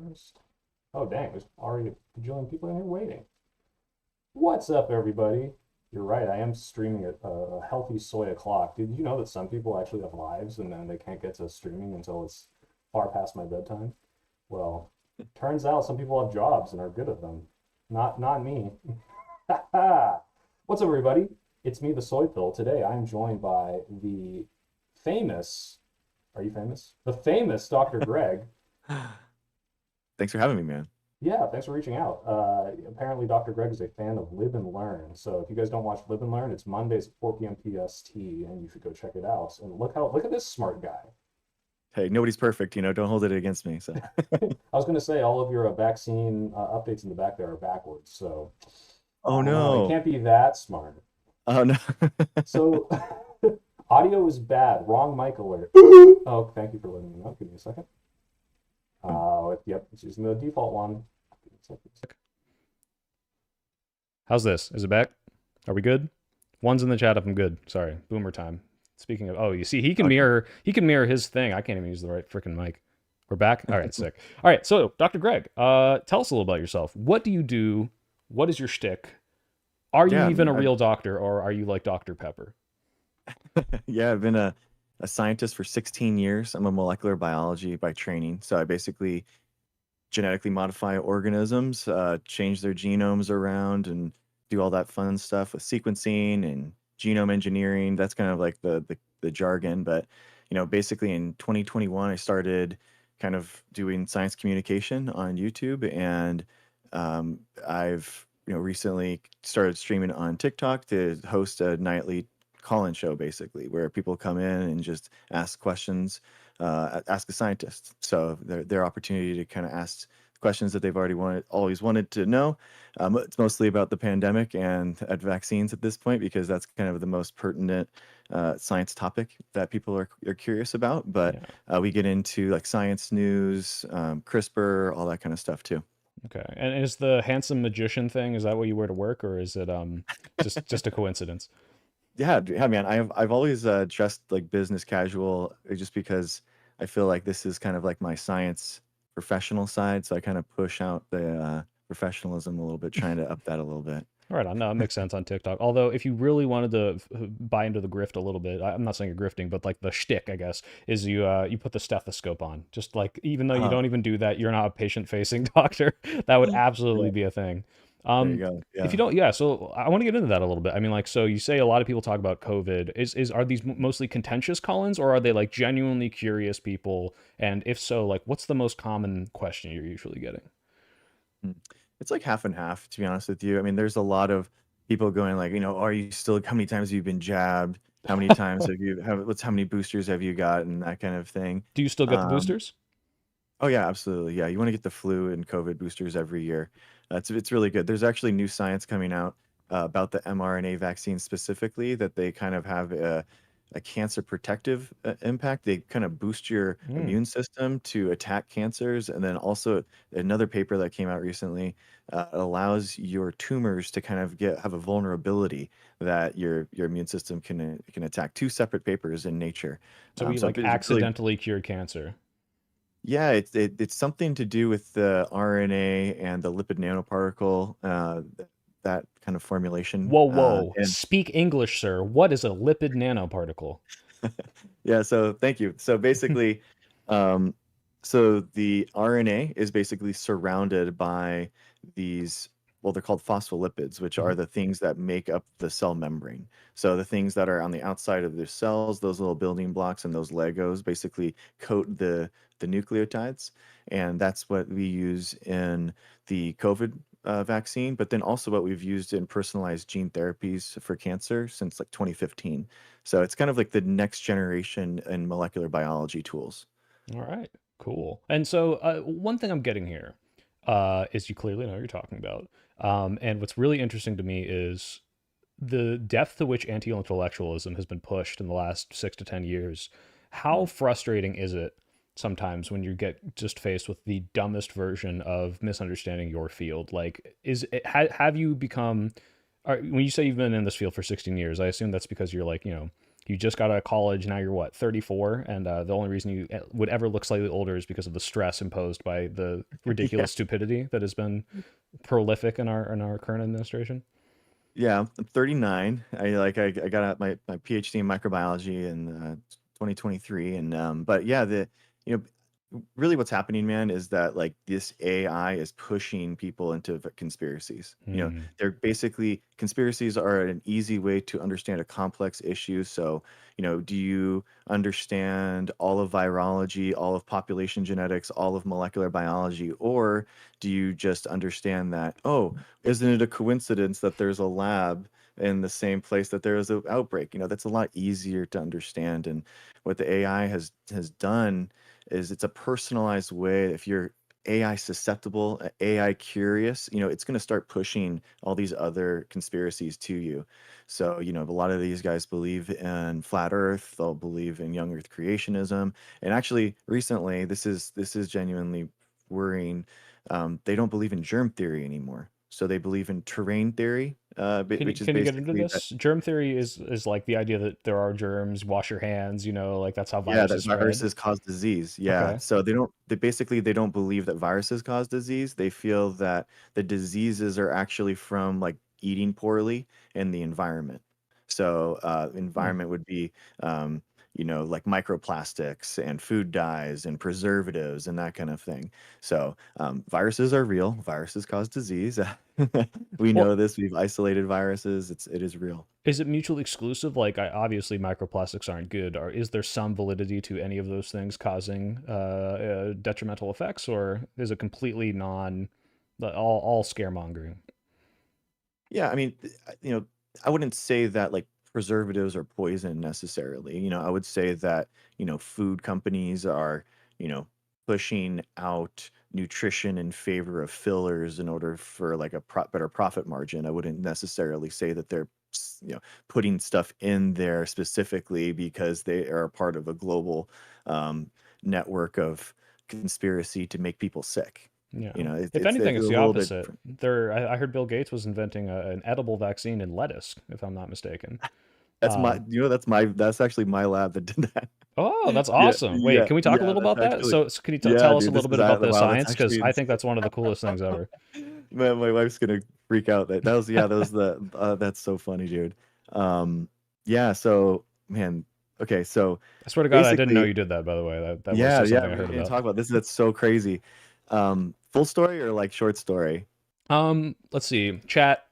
first. Oh, dang, there's already a bajillion people in here waiting. What's up, everybody? You're right, I am streaming at a healthy soy o'clock. Did you know that some people actually have lives and then they can't get to streaming until it's far past my bedtime? Well, turns out some people have jobs and are good at them. Not me. What's up, everybody? It's me, the Soy Pill. Today I'm joined by the famous, are you famous? The famous Dr. Greg. Thanks for having me, man. Yeah, thanks for reaching out. Apparently, Dr. Greg is a fan of Live and Learn. So if you guys don't watch Live and Learn, it's Mondays at 4 p.m. PST, and you should go check it out. And look at this smart guy. Hey, nobody's perfect, don't hold it against me. So, I was going to say all of your vaccine updates in the back there are backwards. So oh I don't know. It no, can't be that smart. oh no. So audio is bad. Wrong mic alert. Oh, thank you for letting me know. Give me a second. Yep, it's using the default one. How's this? Is it back? Are we good? One's in the chat if I'm good. Sorry. Boomer time. Speaking of, oh, you see, Okay. he can mirror his thing. I can't even use the right freaking mic. We're back. All right, sick. All right, so Dr. Greg, tell us a little about yourself. What do you do? What is your shtick? Are you Yeah, even a I've, real doctor, or are you like Dr. Pepper? yeah, I've been a scientist for 16 years. I'm a molecular biology by training. So I basically genetically modify organisms, change their genomes around, and do all that fun stuff with sequencing and genome engineering. That's kind of like the jargon. But basically in 2021, I started kind of doing science communication on YouTube, and I've recently started streaming on TikTok to host a nightly call-in show, basically, where people come in and just ask questions, ask a scientist. So their opportunity to kind of ask questions that they've always wanted to know. It's mostly about the pandemic and at vaccines at this point, because that's kind of the most pertinent science topic that people are curious about. But Yeah. we get into like science news, CRISPR, all that kind of stuff too. Okay. And is the handsome magician thing, is that what you wear to work, or is it just a coincidence? Yeah, man. I've always dressed like business casual, just because I feel like this is kind of like my science professional side. So I kind of push out the professionalism a little bit, trying to up that a little bit. All right, no, it makes sense on TikTok. Although, if you really wanted to buy into the grift a little bit, I'm not saying you're grifting, but like the shtick, I guess, is you put the stethoscope on. Just like, even though you Uh, don't even do that, you're not a patient-facing doctor. That would absolutely yeah, be a thing. there you Um, go. if Yeah. you don't, yeah. So I want to get into that a little bit. I mean, like, so you say a lot of people talk about COVID. Is are these mostly contentious call-ins, or are they like genuinely curious people? And if so, like, what's the most common question you're usually getting? Mm. It's like half and half, to be honest with you. I mean, there's a lot of people going like, are you still, how many times have you been jabbed? How many times how many boosters have you got, and that kind of thing. Do you still get the Um, boosters? Oh yeah, absolutely. Yeah, you want to get the flu and COVID boosters every year. It's really good. There's actually new science coming out about the mRNA vaccine specifically, that they kind of have a cancer protective impact. They kind of boost your Hmm. immune system to attack cancers, and then also another paper that came out recently allows your tumors to kind of have a vulnerability that your immune system can attack. Two separate papers in Nature. So we So like it's really, accidentally cured cancer. yeah, it's something to do with the RNA and the lipid nanoparticle, that kind of formulation. Whoa, whoa. And Speak English, sir. What is a lipid nanoparticle? yeah, so thank you. So basically, um, so the RNA is basically surrounded by these, well, they're called phospholipids, which are Mhm. the things that make up the cell membrane. So the things that are on the outside of the cells, those little building blocks and those Legos basically coat the nucleotides, and that's what we use in the COVID vaccine, but then also what we've used in personalized gene therapies for cancer since like 2015. So it's kind of like the next generation in molecular biology tools. All right, cool. And so one thing I'm getting here is you clearly know what you're talking about. And what's really interesting to me is the depth to which anti-intellectualism has been pushed in the last 6 to 10 years. How Mm. frustrating is it sometimes when you get just faced with the dumbest version of misunderstanding your field? Like, have you become, when you say you've been in this field for 16 years, I assume that's because you're like, You just got out of college. Now you're what, 34, and the only reason you would ever look slightly older is because of the stress imposed by the Yeah. ridiculous stupidity that has been prolific in our current administration. Yeah, I'm 39. I got out my PhD in microbiology in 2023, and but yeah, the you really what's happening, man, is that like this AI is pushing people into conspiracies. Hmm. They're basically conspiracies are an easy way to understand a complex issue. So, do you understand all of virology, all of population genetics, all of molecular biology, or do you just understand that, oh, isn't it a coincidence that there's a lab in the same place that there is an outbreak? That's a lot easier to understand. And what the AI has done is it's a personalized way. If you're AI susceptible, AI curious, it's going to start pushing all these other conspiracies to you. So, a lot of these guys believe in flat Earth, they'll believe in young Earth creationism. And actually, recently, this is genuinely worrying. They don't believe in germ theory anymore. So they believe in terrain theory, Can you which is can you get into basically that, this? Germ theory is like the idea that there are germs. Wash your hands. Like that's how yeah, that viruses spread. viruses cause disease. Yeah. Okay. So they don't believe that viruses cause disease. They feel that the diseases are actually from like eating poorly in the environment. So Hmm. environment would be like microplastics and food dyes and preservatives and that kind of thing. So viruses are real. Viruses cause disease. We know Well, this. We've isolated viruses. It is real. is it mutually exclusive? Like, obviously, microplastics aren't good. Or is there some validity to any of those things causing detrimental effects, or is it completely all scaremongering? Yeah, I mean, I wouldn't say that like preservatives are poison necessarily. I would say that, food companies are, you know, pushing out nutrition in favor of fillers in order for like a better profit margin. I wouldn't necessarily say that they're, putting stuff in there specifically because they are a part of a global um, network of conspiracy to make people sick. Yeah. It's If it's anything, a it's the little bit opposite. different. I heard Bill Gates was inventing an edible vaccine in lettuce, if I'm not mistaken. That's my, Um, that's actually my lab that did that. oh, that's Yeah, awesome. Wait, yeah, can we talk a yeah, little that's about that? actually, So can you yeah, tell us a dude, this little is, bit about the wow, that's science? actually Because I think that's one of the coolest things ever. my wife's gonna freak out. That was that's so funny, dude. Um, yeah, so, man, okay, so I swear to God, I didn't know basically, you did that, by the way. That was yeah, just yeah, something I we heard didn't about. talk about this. That's so crazy. Full story or like short story? Let's see. Chat,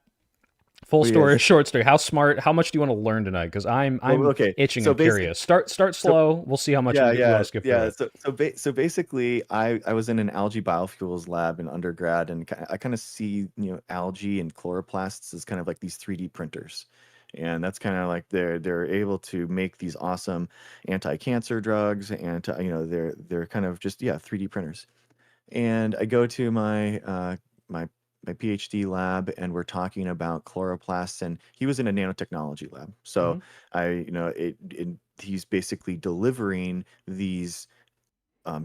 full What do you story, guys? short story. How much do you want to learn tonight? Because I'm Well, okay, itching so and basic, curious. Start so slow. We'll see how much yeah, you want yeah, to skip through yeah. it. So basically, I was in an algae biofuels lab in undergrad, and I kind of see, algae and chloroplasts as kind of like these 3D printers, and that's kind of like they're able to make these awesome anti-cancer drugs, and they're kind of just, yeah, 3D printers. And I go to my my PhD lab, and we're talking about chloroplasts, and he was in a nanotechnology lab. So Hmm. he's basically delivering these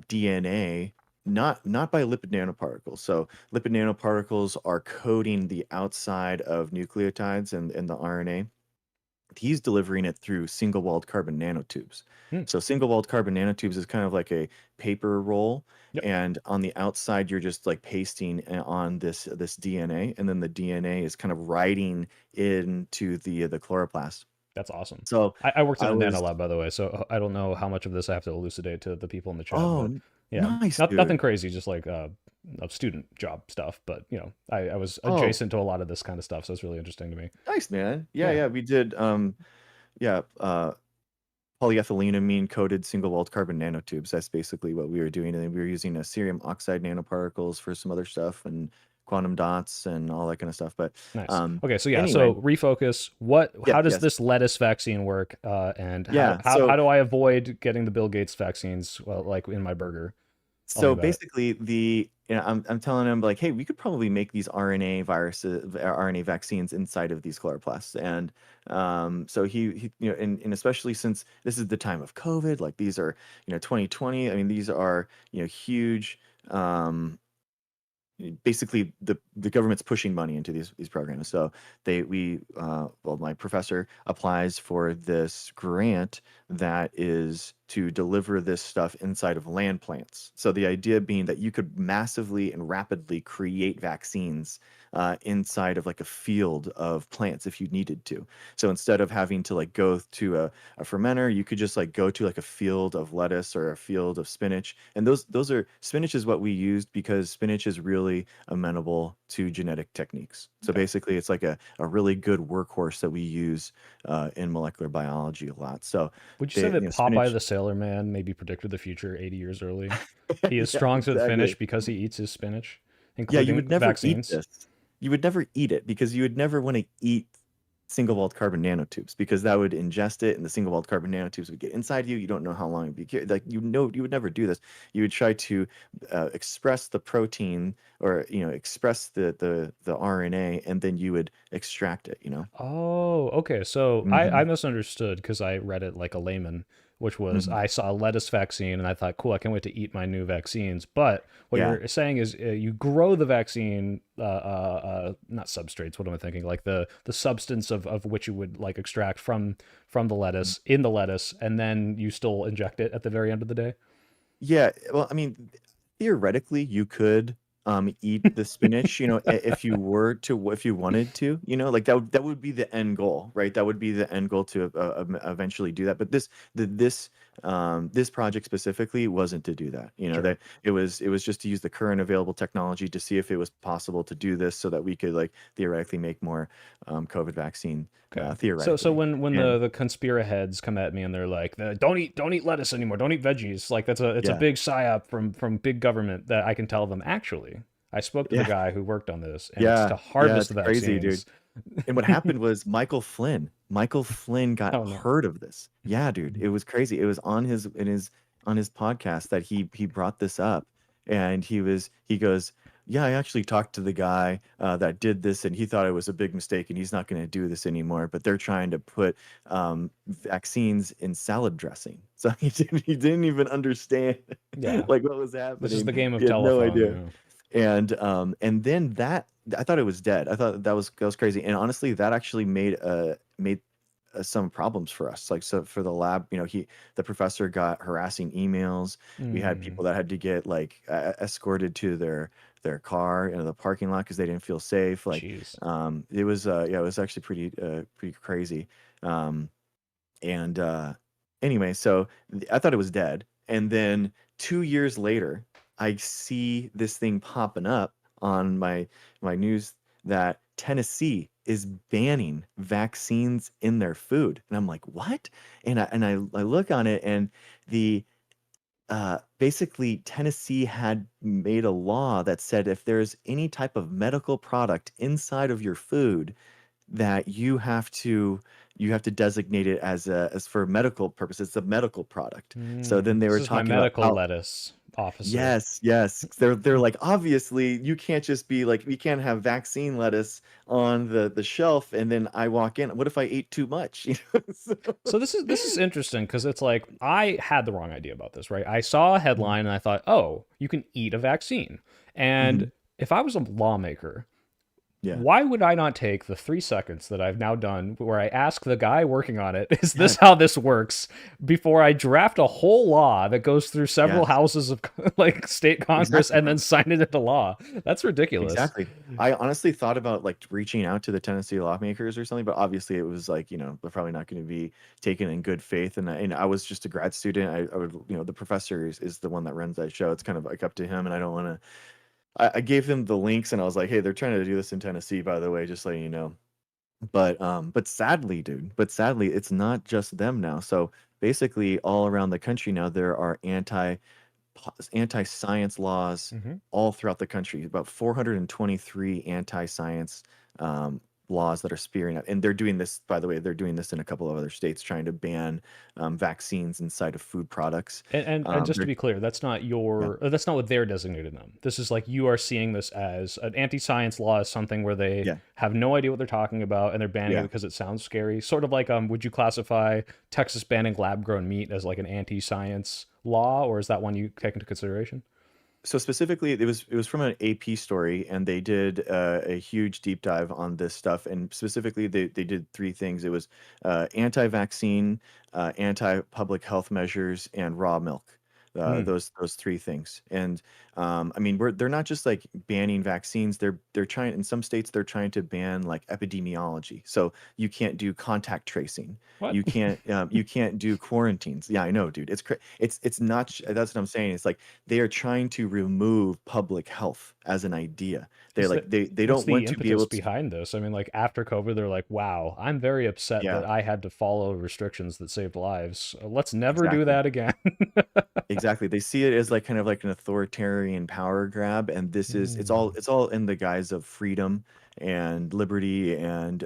DNA, not by lipid nanoparticles. So lipid nanoparticles are coating the outside of nucleotides and the RNA. He's delivering it through single-walled carbon nanotubes. Hmm. So single-walled carbon nanotubes is kind of like a paper roll, Yep, and on the outside you're just like pasting on this DNA, and then the DNA is kind of writing into the chloroplast. that's awesome. So I worked in I a nano was, lab, by the way, so I don't know how much of this I have to elucidate to the people in the chat, oh, but yeah, nice, nothing dude. crazy, just like a student job stuff. But I was Oh, adjacent to a lot of this kind of stuff, so it's really interesting to me. nice, man. Yeah, Yeah. yeah, we did yeah, polyethylenamine coated single walled carbon nanotubes. That's basically what we were doing. And then we were using a cerium oxide nanoparticles for some other stuff and quantum dots and all that kind of stuff. But Nice. um, Okay, so yeah, anyway, so refocus. yeah, How does yes. this lettuce vaccine work? And Yeah. how do I avoid getting the Bill Gates vaccines, well, like in my burger? Tell me So about it. basically, I'm telling him like, hey, we could probably make these RNA viruses, RNA vaccines inside of these chloroplasts, and so he and especially since this is the time of COVID, like these are 2020. I mean, these are huge. Um, basically the government's pushing money into these programs. So my professor applies for this grant that is to deliver this stuff inside of land plants. So the idea being that you could massively and rapidly create vaccines inside of like a field of plants if you needed to. So instead of having to like go to a fermenter, you could just like go to like a field of lettuce or a field of spinach. And those are spinach is what we used because spinach is really amenable to genetic techniques. So Okay. basically it's like a really good workhorse that we use in molecular biology a lot. So Would you say they, that Popeye spinach. the Sailor Man maybe predicted the future 80 years early? He is Yeah, strong to the exactly. finish because he eats his spinach, Yeah, you including would never eat vaccines. this. You would never eat it because you would never want to eat single-walled carbon nanotubes because that would ingest it and the single-walled carbon nanotubes would get inside you. You don't know how long it'd be like you would never do this. You would try to express the protein or express the RNA and then you would extract it. Oh, okay. So I Hmm. misunderstood because I read it like a layman, which was Hmm. I saw a lettuce vaccine and I thought, cool, I can't wait to eat my new vaccines. But what Yeah. you're saying is you grow the vaccine, not substrates. What am I thinking? Like the substance of which you would like extract from the lettuce in the lettuce, and then you still inject it at the very end of the day. Yeah, well, I mean, theoretically, you could eat the spinach, if you were to, if you wanted to, like that would be the end goal, right? That would be the end goal to eventually do that. But this project specifically wasn't to do that. Sure. That it was just to use the current available technology to see if it was possible to do this so that we could like theoretically make more COVID vaccine Okay. So theoretically. when And the conspira heads come at me and they're like, don't eat lettuce anymore, don't eat veggies, like it's a yeah, big psyop from big government, that I can tell them, actually, I spoke to the yeah, guy who worked on this, and it's to yeah, harvest it's the crazy, dude. vaccines. And what happened was Michael Flynn. Michael Flynn got Oh no. heard of this. Yeah, dude, it was crazy. It was on his podcast that he brought this up, and he goes, "Yeah, I actually talked to the guy that did this, and he thought it was a big mistake, and he's not going to do this anymore. But they're trying to put vaccines in salad dressing, so he didn't even understand Yeah. like what was This is happening. the game He of had no telephone, idea." yeah. And then that I thought it was dead. I thought that was crazy. And honestly, that actually made some problems for us. Like so for the lab, the professor got harassing emails. We had Mm, people that had to get like escorted to their car in the parking lot because they didn't feel safe. Like jeez. it was it was actually pretty crazy. Um, and anyway, so I thought it was dead. And then 2 years later, I see this thing popping up on my news that Tennessee is banning vaccines in their food. And I'm like, what? And I look on it and the basically Tennessee had made a law that said if there's any type of medical product inside of your food that you have to designate it as for medical purposes, it's a medical product. So then they This were is my talking about medical how lettuce officer. yes, yes. They're like obviously you can't just be like we can't have vaccine lettuce on the shelf and then I walk in. What if I ate too much? So, So this is interesting because it's like I had the wrong idea about this, right? I saw a mhm, headline and I thought, "Oh, you can eat a vaccine." And mhm, if I was a lawmaker, yeah. why would I not take the 3 seconds that I've now done where I ask the guy working on it, is this Yes, how this works? Before I draft a whole law that goes through several yes. houses of like state Congress Exactly. and then sign it into law. That's ridiculous. Exactly. I honestly thought about like reaching out to the Tennessee lawmakers or something, but obviously it was like, they're probably not going to be taken in good faith. And I was just a grad student. I would, the professor is the one that runs that show. It's kind of like up to him. And I don't want to, I gave him the links and I was like, hey, they're trying to do this in Tennessee, by the way, just letting you know. But sadly, dude, it's not just them now. So basically all around the country now, there are anti-science laws Hmm. all throughout the country. About 423 anti-science laws that are spearing up, and they're doing this. By the way, they're doing this in a couple of other states, trying to ban vaccines inside of food products. And just to They're be clear, that's not Yeah, that's not what they're designated them. This is like you are seeing this as an anti-science law is something where they yeah, have no idea what they're talking about and they're banning it yeah. because it sounds scary. Sort of like would you classify Texas banning lab-grown meat as like an anti-science law, or is that one you take into consideration? So specifically, it was from an AP story, and they did a huge deep dive on this stuff. And specifically, they did three things. It was anti-vaccine, anti-public health measures, and raw milk. Hmm. Those three things. And I mean, they're not just like banning vaccines. They're trying in some states they're trying to ban like epidemiology. So you can't do contact tracing. What? You can't do quarantines. Yeah, I know, dude. It's not. That's what I'm saying. It's like they are trying to remove public health as an idea. They're Is like that they what's don't the want to be impetus able to. behind this? I mean, like after COVID, they're like, "Wow, I'm very upset that Yeah, I had to follow restrictions that saved lives. Let's never do exactly. that again." Exactly. They see it as like kind of like an authoritarian power grab, and this is Hmm. it's all in the guise of freedom and liberty and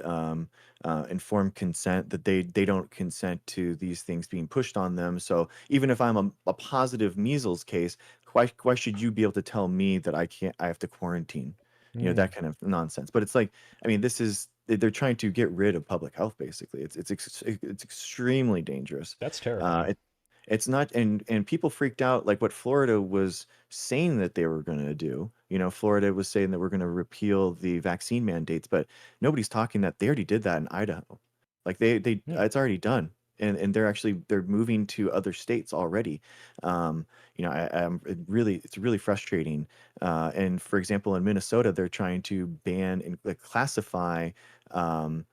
informed consent that they don't consent to these things being pushed on them. So even if I'm a positive measles case, why should you be able to tell me that I have to quarantine? That Hmm. kind of nonsense. But it's like, I mean, they're trying to get rid of public health basically. It's extremely dangerous. That's Uh, terrifying. it's not, and people freaked out like what Florida was saying that they were going to do. Florida was saying that we're going to repeal the vaccine mandates, but nobody's talking that they already did that in Idaho. Like they Hmm. it's already done. And they're moving to other states already. It's really frustrating. And for example, in Minnesota, they're trying to ban and like, classify the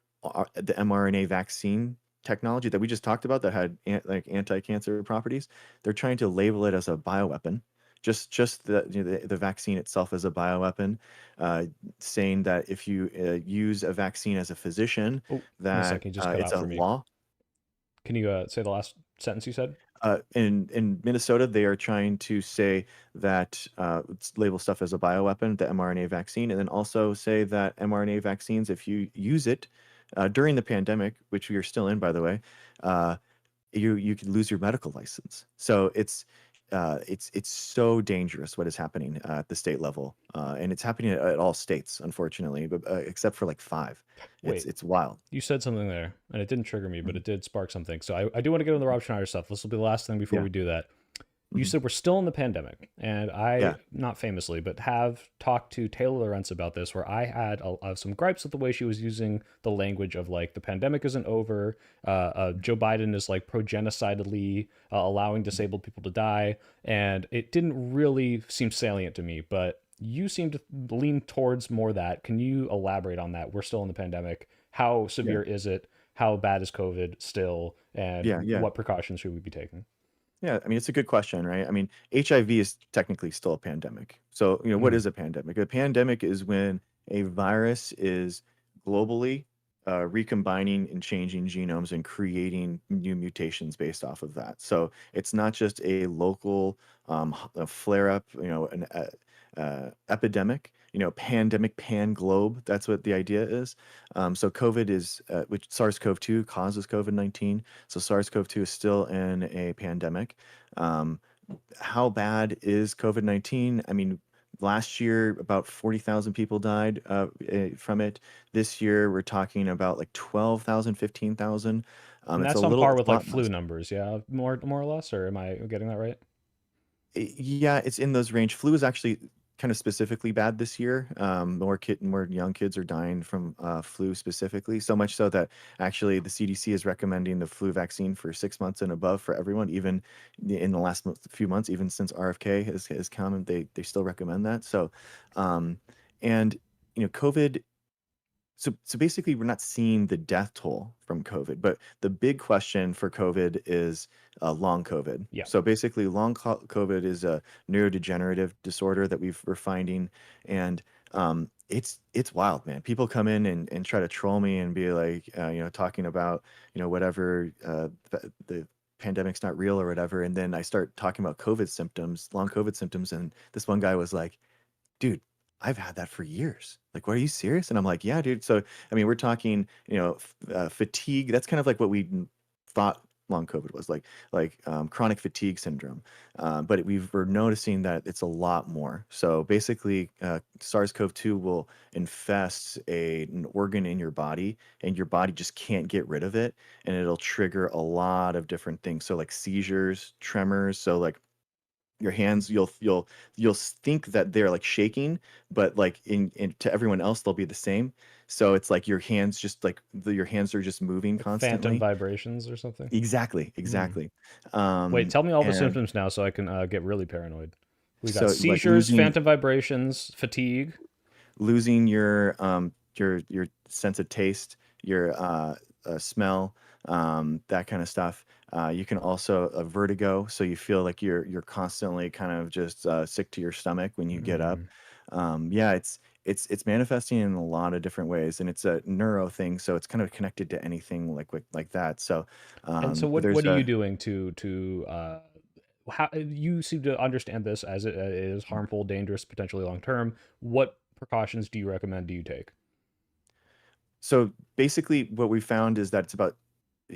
mRNA vaccine technology that we just talked about that had like anti-cancer properties. They're trying to label it as a bioweapon, just the vaccine itself as a bioweapon, uh, saying that if you use a vaccine as a physician, Oh, give me a that second. You just cut it's out a for me. law. Can you say the last sentence you said? In Minnesota, they are trying to say that label stuff as a bioweapon, the mRNA vaccine, and then also say that mRNA vaccines, if you use it during the pandemic, which we are still in, by the way, uh, you could lose your medical license. So it's so dangerous what is happening at the state level, and it's happening at all states, unfortunately, but except for like five. It's Wait, it's wild. you said something there, and it didn't trigger me, but Mhm. it did spark something. So I do want to get on the Rob Schneider stuff. This will be the last thing before Yeah. we do that. You Hmm. said we're still in the pandemic, and I, Yeah. not famously, but have talked to Taylor Lorenz about this, where I had some gripes with the way she was using the language of like the pandemic isn't over. Joe Biden is like pro-genocidally allowing disabled people to die, and it didn't really seem salient to me. But you seem to lean towards more that. Can you elaborate on that? We're still in the pandemic. How Yeah. severe is it? How bad is COVID still? Yeah. And Yeah. what precautions should we be taking? Yeah, I mean, it's a good question, right? I mean, HIV is technically still a pandemic. So, what Mm, is a pandemic? A pandemic is when a virus is globally recombining and changing genomes and creating new mutations based off of that. So it's not just a local a flare up, an epidemic, pandemic, pan globe. That's what the idea is. So COVID is, which SARS-CoV-2 causes COVID-19. So SARS-CoV-2 is still in a pandemic. Um, how bad is COVID-19? I mean, last year about 40,000 people died from it. This year we're talking about like 12,000, 15,000. and It's a that's on par it's with a like lot flu less. numbers, yeah, more or less, or am I getting that right? Yeah, it's in those range. Flu is actually kind of specifically bad this year. More young kids are dying from flu specifically. So much so that actually the CDC is recommending the flu vaccine for 6 months and above for everyone. Even in the last few months, even since RFK has come, they still recommend that. So, um, and COVID. So basically, we're not seeing the death toll from COVID, but the big question for COVID is long COVID. Yeah. So basically, COVID is a neurodegenerative disorder that we're finding, and it's wild, man. People come in and try to troll me and be like, talking about whatever the pandemic's not real or whatever, and then I start talking about COVID symptoms, long COVID symptoms, and this one guy was like, dude, I've had that for years. Like, what, are you serious? And I'm like, yeah, dude. So, I mean, we're talking, fatigue. That's kind of like what we thought long COVID was like chronic fatigue syndrome. But we're noticing that it's a lot more. So basically, SARS-CoV-2 will infest an organ in your body, and your body just can't get rid of it, and it'll trigger a lot of different things. So like seizures, tremors. So like your hands, you'll think that they're like shaking, but like in to everyone else they'll be the same. So it's like your hands just like your hands are just moving Like phantom constantly. vibrations or something. Exactly, Hmm. exactly. Wait, tell me all the And symptoms now so I can get really paranoid. We got so like seizures, phantom vibrations, fatigue. losing your sense of taste, your smell, that kind of stuff. You can also vertigo, so you feel like you're constantly kind of just sick to your stomach when you get up. Mm. Yeah, it's manifesting in a lot of different ways, and it's a neuro thing, so it's kind of connected to anything like that. So, And so but what there's are you a doing to how you seem to understand this as it is harmful, dangerous, potentially long term. What precautions do you recommend do you take? so basically what we found is that it's about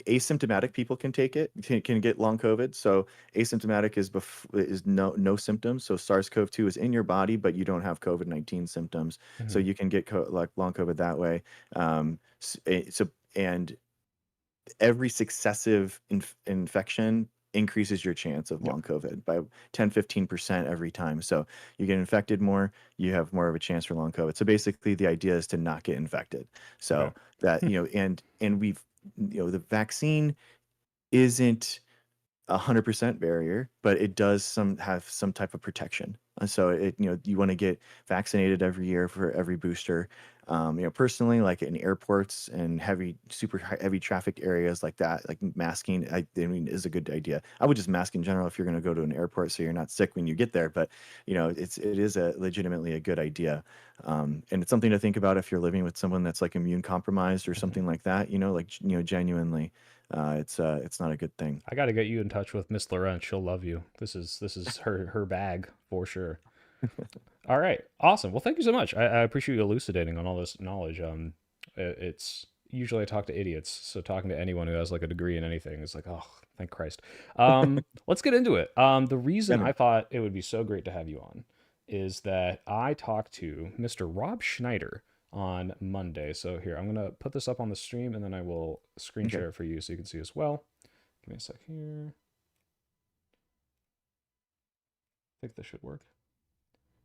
asymptomatic people can take it, can get long COVID. So asymptomatic is no symptoms. So SARS-CoV-2 is in your body, but you don't have COVID-19 symptoms. So Mhm. you can get like long COVID that way. So and every successive infection increases your chance of Yep. long COVID by 10-15% every time. So you get infected more, you have more of a chance for long COVID. So basically the idea is to not get infected. Okay. So that, and we've, the vaccine isn't 100% barrier, but it does have some type of protection. And so you want to get vaccinated every year for every booster. Personally, like in airports and super heavy traffic areas like that, like masking, I mean, is a good idea. I would just mask in general if you're going to go to an airport, so you're not sick when you get there. But it is a legitimately a good idea, and it's something to think about if you're living with someone that's like immune compromised or Mhm. something like that. Genuinely, it's not a good thing. I got to get you in touch with Miss Laurent. She'll love you. This is her bag for sure. All right, awesome. Well, thank you so much. I appreciate you elucidating on all this knowledge. It's usually I talk to idiots, so talking to anyone who has like a degree in anything is like, oh, thank Christ. Let's get into it. The Yeah, reason I man. thought it would be so great to have you on is that I talked to Mr. Rob Schneider on Monday. So here, I'm gonna put this up on the stream, and then I will screen Okay. share it for you so you can see as well. Give me a sec here. I think this should work.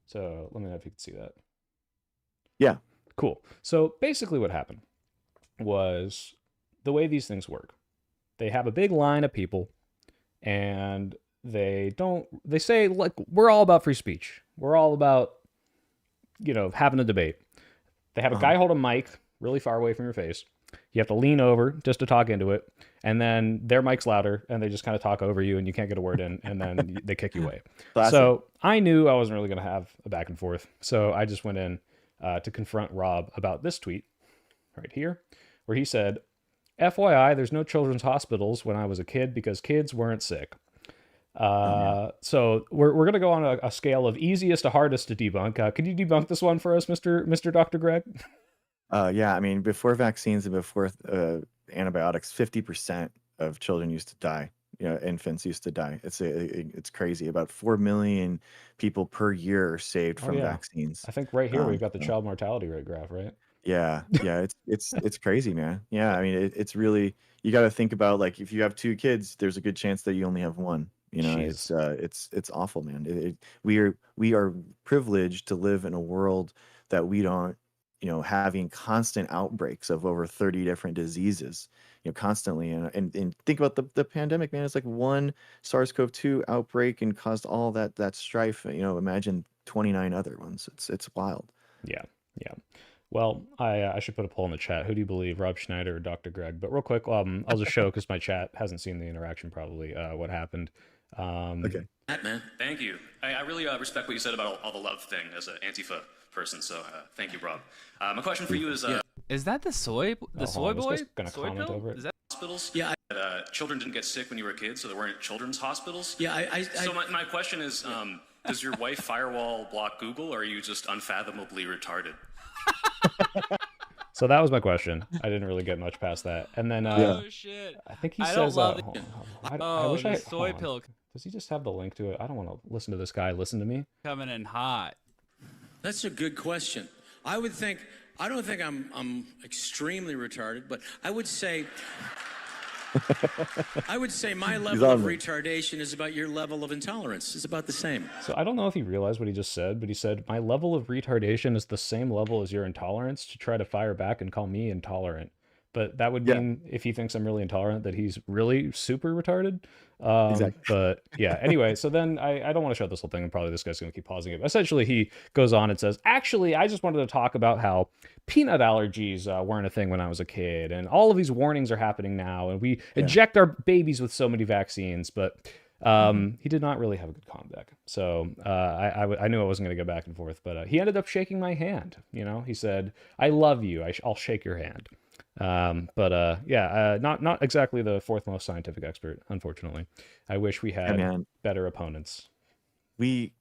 So let me know if you can see that. Yeah. Cool. So basically, what happened was the way these things work. They have a big line of people, and they say, like, we're all about free speech. We're all about, having a debate. They have a Uh-huh. guy hold a mic really far away from your face. You have to lean over just to talk into it. And then their mic's louder and they just kind of talk over you and you can't get a word in and then they kick you away. Classic. So I knew I wasn't really going to have a back and forth. So I just went in to confront Rob about this tweet right here, where he said, FYI, there's no children's hospitals when I was a kid because kids weren't sick. Oh man. So we're going to go on a scale of easiest to hardest to debunk. Could you debunk this one for us, Mr. Dr. Greg? Yeah, I mean, before vaccines and before antibiotics, 50% of children used to die. Infants used to die. It's crazy. About 4 million people per year are saved Oh from yeah. vaccines. I think right here we've got the So child mortality rate graph, right? yeah, it's crazy, man. Yeah, I mean, it's really, you got to think about, like, if you have two kids, there's a good chance that you only have one. Jesus. It's awful, man. We are privileged to live in a world that we don't, having constant outbreaks of over 30 different diseases, constantly. And think about the pandemic, man. It's like one SARS-CoV-2 outbreak and caused all that strife. Imagine 29 other ones. It's wild. Yeah. Yeah. Well, I should put a poll in the chat. Who do you believe, Rob Schneider or Dr. Greg? But real quick, I'll just show because my chat hasn't seen the interaction probably what happened. Okay. That man. Thank you. I really respect what you said about all the love thing as an Antifa person. So thank you, Rob. My question for you is Is that the soy Hold on, this boy? guy's gonna Soy comment pill? over it. Is that hospitals. Yeah. Children didn't get sick when you were a kid, so there weren't children's hospitals. Yeah, So my question is, does your wife firewall block Google, or are you just unfathomably retarded? So that was my question. I didn't really get much past that. And then Oh shit. I think he I don't says, love hold it. on, I Oh, wish the I soy hold on. pill Does he just have the link to it? I don't want to listen to this guy listen to me. coming in hot. That's a good question. I don't think I'm extremely retarded, but I would say I would say my He's level of on there. retardation is about your level of intolerance. It's about the same. So I don't know if he realized what he just said, but he said, my level of retardation is the same level as your intolerance, to try to fire back and call me intolerant. But that would Yeah, mean, if he thinks I'm really intolerant, that he's really super retarded. exactly. But yeah, anyway, so then I don't want to shut this whole thing, and probably this guy's going to keep pausing it. But essentially, he goes on and says, actually, I just wanted to talk about how peanut allergies weren't a thing when I was a kid, and all of these warnings are happening now, and we Yeah. inject our babies with so many vaccines. But Mhm. he did not really have a good comeback. So I knew I wasn't going to go back and forth, but he ended up shaking my hand. You know, he said, I love you. I'll shake your hand. Not exactly the fourth most scientific expert, unfortunately. I wish we Yeah, had man. better opponents. We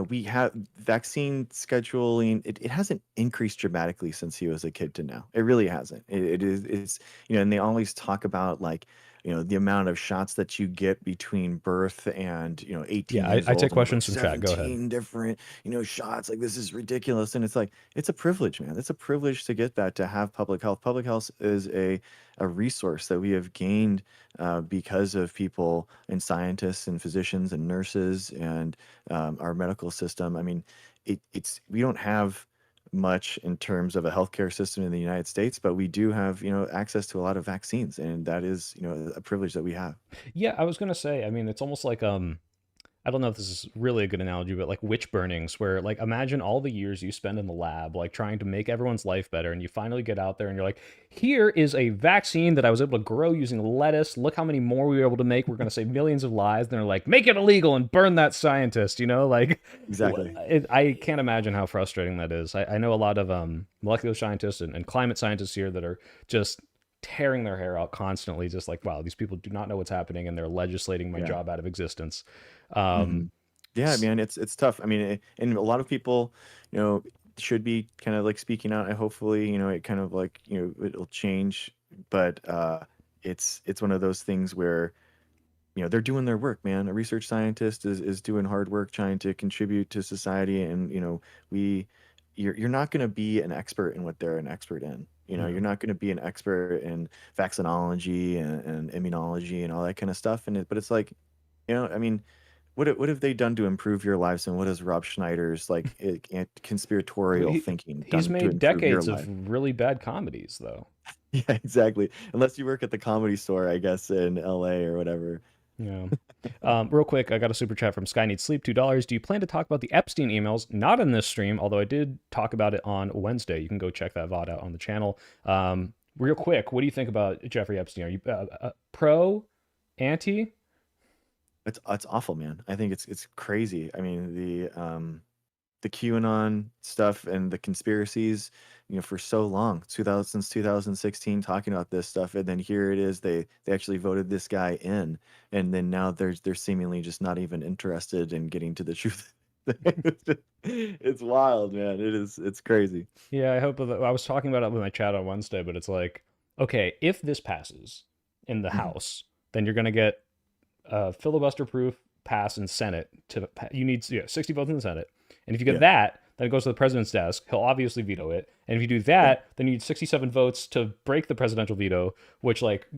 we have vaccine scheduling. It hasn't increased dramatically since he was a kid to now. It really hasn't. It's and they always talk about, like, the amount of shots that you get between birth and 18 Yeah, I years take old, and there's like questions from chat. Go ahead. 17 different shots. Like, this is ridiculous. And it's like, it's a privilege, man. It's a privilege to get that, to have public health. Public health is a resource that we have gained because of people and scientists and physicians and nurses and our medical system. I mean, we don't have much in terms of a healthcare system in the United States, but we do have, access to a lot of vaccines, and that is, a privilege that we have. Yeah, I was gonna say, I mean, it's almost like I don't know if this is really a good analogy, but like witch burnings, where, like, imagine all the years you spend in the lab, like trying to make everyone's life better, and you finally get out there and you're like, here is a vaccine that I was able to grow using lettuce. Look how many more we were able to make. We're going to save millions of lives. And they're like, make it illegal and burn that scientist, like, Exactly. I can't imagine how frustrating that is. I know a lot of molecular scientists and climate scientists here that are just tearing their hair out constantly, just like, wow, these people do not know what's happening, and they're legislating my Yeah. job out of existence. Mhm. Yeah, man, it's tough. I mean, and a lot of people, should be kind of like speaking out, and hopefully, it kind of like, it'll change. But it's one of those things where, they're doing their work, man. A research scientist is doing hard work trying to contribute to society, and we you're not going to be an expert in what they're an expert in. You're not going to be an expert in vaccinology and immunology and all that kind of stuff. But it's like, I mean, what have they done to improve your lives, and what has Rob Schneider's, like, conspiratorial thinking He's done to made improve your decades life? of really bad comedies, though. Yeah, exactly. Unless you work at the Comedy Store, I guess, in LA or whatever. Yeah. Real quick, I got a super chat from Sky Needs Sleep, $2. Do you plan to talk about the Epstein emails? Not in this stream, although I did talk about it on Wednesday. You can go check that VOD out on the channel. Real quick, what do you think about Jeffrey Epstein? Are you pro, anti? It's awful, man. I think it's crazy. I mean, the QAnon stuff and the conspiracies, for so long, since 2016, talking about this stuff, and then here it is, they actually voted this guy in, and then now they're seemingly just not even interested in getting to the truth. It's wild, man. It's crazy. Yeah, I was talking about it with my chat on Wednesday, but it's like, okay, if this passes in the Mhm. House, then you're going to get a filibuster-proof pass in Senate. You need 60 votes in the Senate, and if you get Yeah. that, then it goes to the president's desk. He'll obviously veto it, and if you do that, then you need 67 votes to break the presidential veto. Which, like,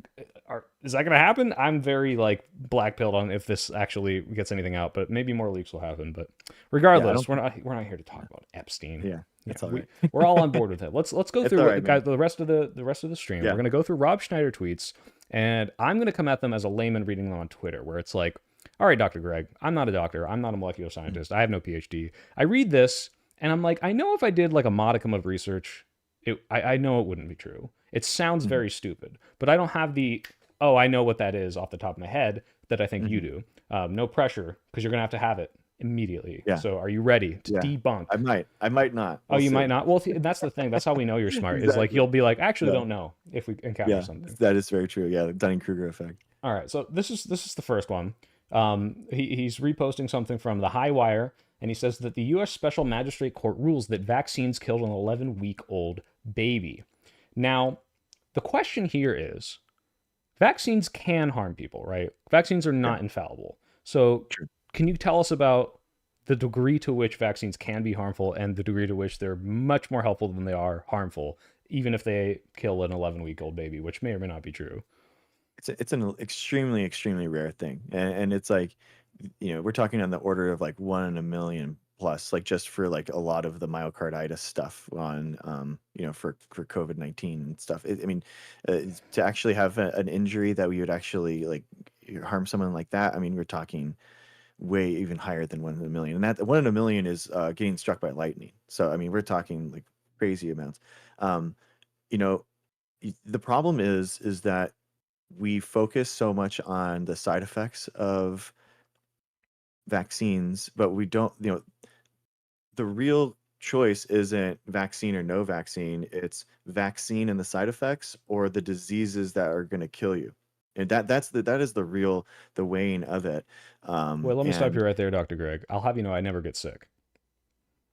is that going to happen? I'm very, like, black-pilled on if this actually gets anything out, but maybe more leaks will happen. But regardless, we're not here to talk about Epstein. Yeah, that's all right. We're all on board with it. Let's go It's through all right, guys, the rest of the stream. Yeah. We're gonna go through Rob Schneider tweets, and I'm gonna come at them as a layman reading them on Twitter, where it's like, all right, Dr. Greg, I'm not a doctor, I'm not a molecular scientist, I have no PhD. I read this and I'm like, I know if I did like a modicum of research, I know it wouldn't be true. It sounds very stupid, but I don't have the I know what that is off the top of my head that I think you do. No pressure, because you're gonna have it immediately. Yeah. So are you ready to Yeah. debunk? I might not. Oh, We'll you see. might not. Well, that's the thing. That's how we know you're smart. Is like Exactly. you'll be like, actually, Yeah. don't know if we encounter Yeah, something. that is very true. Yeah, the Dunning-Kruger effect. All right. So this is the first one. He's reposting something from the High Wire, and he says that the U.S. Special Magistrate Court rules that vaccines killed an 11-week-old baby. Now, the question here is, vaccines can harm people, right? Vaccines are not infallible. So True. can you tell us about the degree to which vaccines can be harmful and the degree to which they're much more helpful than they are harmful, even if they kill an 11-week-old baby, which may or may not be true? it's an extremely rare thing, and it's like, we're talking on the order of like 1 in a million plus, like just for like a lot of the myocarditis stuff on, for COVID-19 and stuff. I mean, to actually have an injury that we would actually like harm someone like that. I mean, we're talking way even higher than 1 in a million, and that 1 in a million is getting struck by lightning. So I mean, we're talking like crazy amounts. Um, you know, the problem is that we focus so much on the side effects of vaccines, but we don't, the real choice isn't vaccine or no vaccine. It's vaccine and the side effects or the diseases that are going to kill you. And that is the weighing of it. Well, let me stop you And right there, Dr. Greg. I'll have you know I never get sick.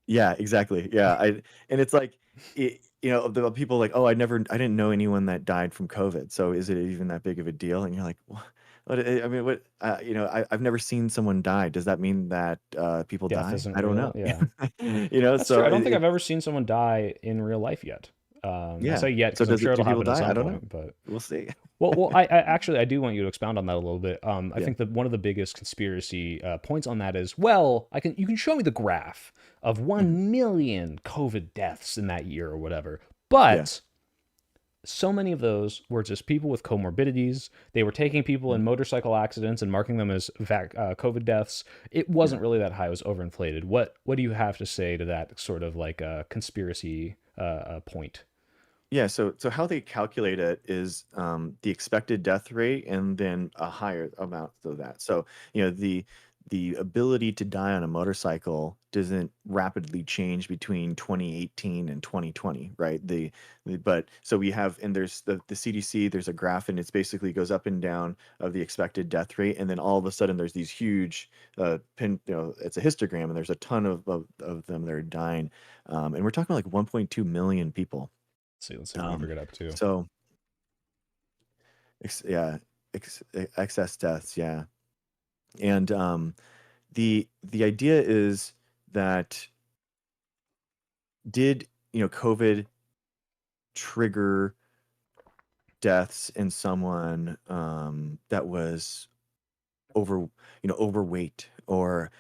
yeah, exactly. Yeah, and it's like, the people like, oh, I didn't know anyone that died from COVID. So is it even that big of a deal? And you're like, what? I mean, what? I've never seen someone die. Does that mean that people Death die? isn't I don't real. know. Yeah. That's true. So I don't think I've ever seen someone die in real life yet. I yeah. say yet So because I'm sure do it'll people happen at die? I some don't know. point. But We'll see. I actually I do want you to expound on that a little bit. I Yeah. think that one of the biggest conspiracy points on that is, well, you can show me the graph of Mhm. 1 million COVID deaths in that year or whatever, Yeah. but so many of those were just people with comorbidities. They were taking people in Mhm. motorcycle accidents and marking them as COVID deaths. It Yeah. wasn't really that high. It was overinflated. What do you have to say to that sort of like conspiracy point? Yeah, so how they calculate it is the expected death rate and then a higher amount of that. So, the ability to die on a motorcycle doesn't rapidly change between 2018 and 2020, right? But so we have, and there's the CDC, there's a graph, and it's basically goes up and down of the expected death rate, and then all of a sudden there's these huge it's a histogram, and there's a ton of them that are dying, and we're talking like 1.2 million people. Let's see what we ever get up to. So yeah, excess deaths, yeah. And the idea is that did, COVID trigger deaths in someone that was overweight or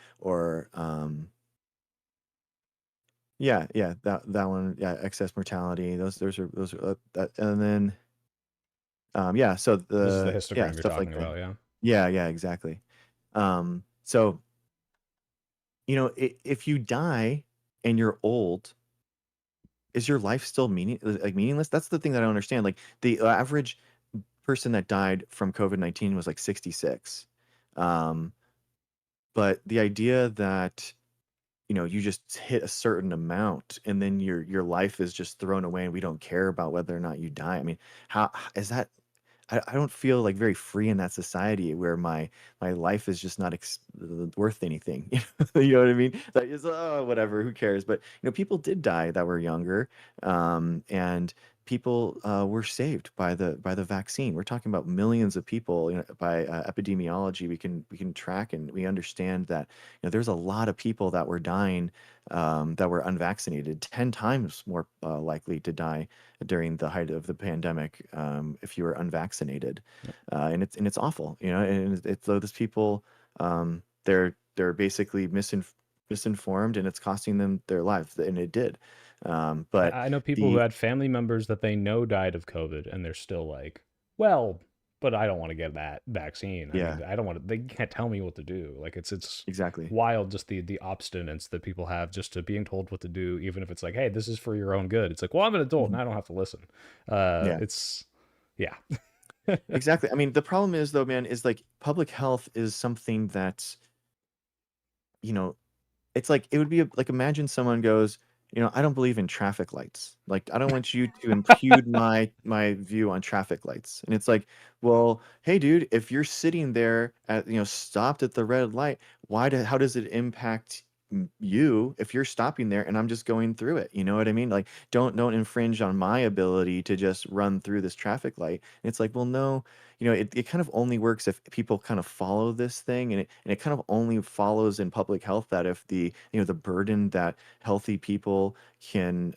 yeah, that one, yeah, excess mortality. Those are that, and then yeah, so This is the yeah, histogram you're stuff like talking that. about, yeah? Yeah, exactly. So, if you die and you're old, is your life still meaningless? That's the thing that I don't understand. Like the average person that died from COVID-19 was like 66. Um, but the idea that, you just hit a certain amount and then your life is just thrown away and we don't care about whether or not you die. I mean, how is that? I don't feel like very free in that society where my life is just not worth anything. You know what I mean? Like it's, oh, whatever, who cares? But people did die that were younger, and people were saved by the vaccine. We're talking about millions of people. By epidemiology, we can track and we understand that there's a lot of people that were dying, that were unvaccinated, 10 times more likely to die during the height of the pandemic, if you were unvaccinated, and it's awful, and it's those people, they're basically misinformed, and it's costing them their lives, and it did, but I know people who the had family members that they know died of COVID, and they're still like, well, but I don't want to get that vaccine. I yeah, mean, I don't want to. They can't tell me what to do. Like it's exactly, wild, just the obstinance that people have just to being told what to do, even if it's like, hey, this is for your own good. It's like, well, I'm an adult and Mhm. I don't have to listen. Yeah, It's yeah. exactly. I mean, the problem is though, man, is like public health is something that's, you know it's like it would be like, imagine someone goes, I don't believe in traffic lights. Like I don't want you to impugn my view on traffic lights. And it's like, well, hey dude, if you're sitting there at stopped at the red light, how does it impact you if you're stopping there and I'm just going through it. You know what I mean? Like, don't infringe on my ability to just run through this traffic light. And it's like, well, no, it kind of only works if people kind of follow this thing, and it kind of only follows in public health that if the burden that healthy people can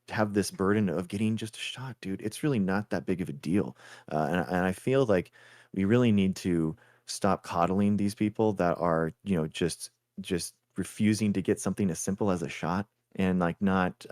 have this burden of getting just a shot, dude, it's really not that big of a deal. And I feel like we really need to stop coddling these people that are, just refusing to get something as simple as a shot, and like not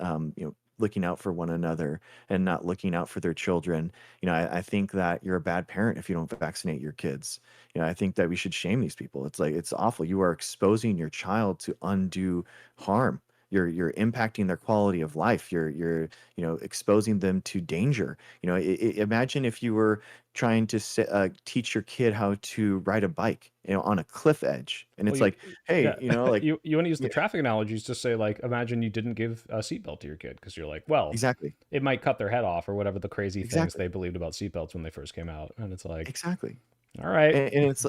looking out for one another and not looking out for their children. I think that you're a bad parent if you don't vaccinate your kids. I think that we should shame these people. It's like, it's awful. You are exposing your child to undue harm. You're impacting their quality of life. You're exposing them to danger. Imagine if you were trying to teach your kid how to ride a bike, on a cliff edge, and Well, it's like, hey, yeah, like, you want to use the yeah, traffic analogies to say, like, imagine you didn't give a seatbelt to your kid because you're like, well, exactly, it might cut their head off or whatever the crazy things exactly, they believed about seatbelts when they first came out, and it's like, exactly. all right. And it's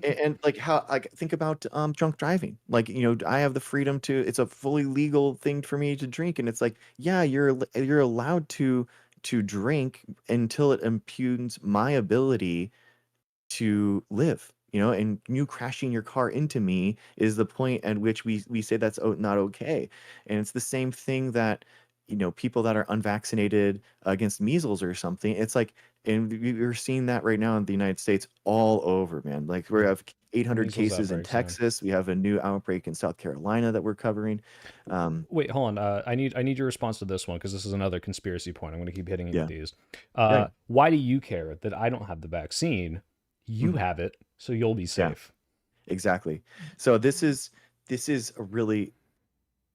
and like, how, like, think about drunk driving. Like, I have the freedom to, it's a fully legal thing for me to drink, and it's like, yeah, you're allowed to drink until it impugns my ability to live. And you crashing your car into me is the point at which we say that's not okay. And it's the same thing that, people that are unvaccinated against measles or something, it's like, and we're seeing that right now in the United States all over, man. Like, we have 800 Measles cases in outbreaks, yeah. Texas. We have a new outbreak in South Carolina that we're covering. Wait, hold on. I need your response to this one because this is another conspiracy point. I'm going to keep hitting you with Yeah. these. Yeah. Why do you care that I don't have the vaccine? You Mhm. have it, so you'll be Yeah. safe. Exactly. So this is a really,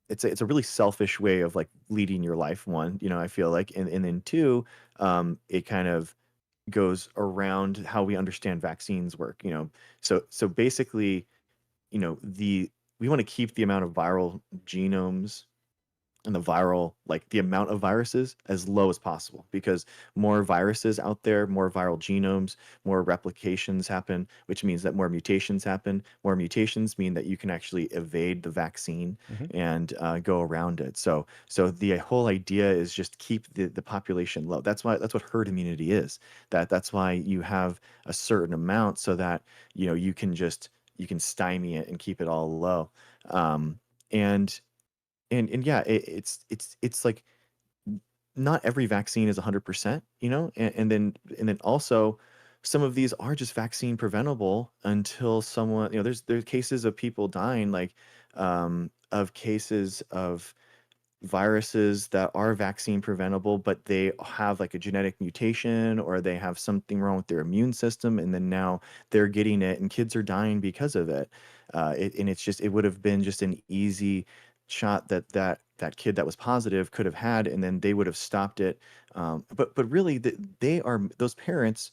it's a really selfish way of like leading your life. One, I feel like, and then two, it kind of goes around how we understand vaccines work. So basically, the we want to keep the amount of viral genomes and the amount of viruses as low as possible, because more viruses out there, more viral genomes, more replications happen, which means that more mutations happen. More mutations mean that you can actually evade the vaccine Mhm. and go around it. So the whole idea is just keep the population low. That's what herd immunity is. That's why you have a certain amount, so that you can stymie it and keep it all low. And and yeah, it's like, not every vaccine is 100%, and then also, some of these are just vaccine preventable until someone, there's cases of people dying, like, of cases of viruses that are vaccine preventable, but they have like a genetic mutation, or they have something wrong with their immune system, and then now they're getting it, and kids are dying because of it. And it's just, it would have been just an easy shot that kid that was positive could have had, and then they would have stopped it. But really, they are, those parents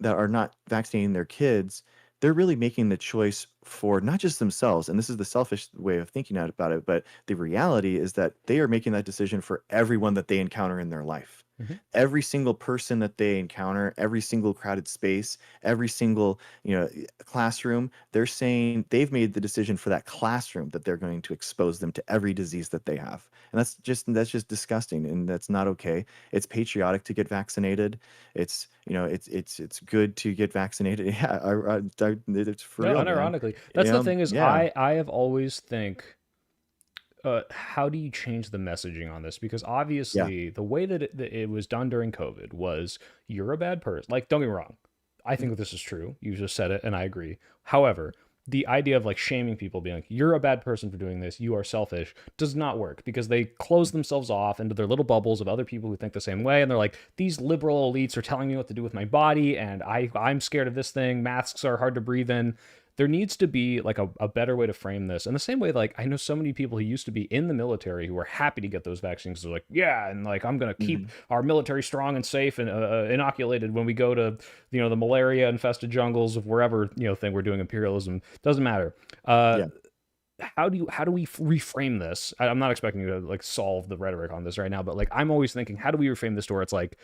that are not vaccinating their kids, they're really making the choice for not just themselves. And this is the selfish way of thinking about it, but the reality is that they are making that decision for everyone that they encounter in their life. Mhm. Every single person that they encounter, every single crowded space, every single, classroom, they're saying they've made the decision for that classroom that they're going to expose them to every disease that they have. And that's just disgusting, and that's not okay. It's patriotic to get vaccinated. It's good to get vaccinated. Yeah, it's for No, real, man. unironically, that's the thing is, Yeah, I have always think, how do you change the messaging on this? Because yeah, obviously, the way that it was done during COVID was, you're a bad person. Like, don't get me wrong, I mhm, think this is true. You just said it, and I agree. However, the idea of like shaming people, being like, you're a bad person for doing this, you are selfish, does not work, because they close themselves off into their little bubbles of other people who think the same way, and they're like, these liberal elites are telling me what to do with my body, and I'm scared of this thing. Masks are hard to breathe in. There needs to be like a better way to frame this. In the same way, like, I know so many people who used to be in the military who were happy to get those vaccines. They're like, yeah, and like, I'm gonna keep mhm, our military strong and safe and inoculated when we go to the malaria infested jungles of wherever thing we're doing imperialism. Doesn't matter. Uh, yeah, how do we reframe this? I'm not expecting you to like solve the rhetoric on this right now, but like I'm always thinking, how do we reframe this to where it's like,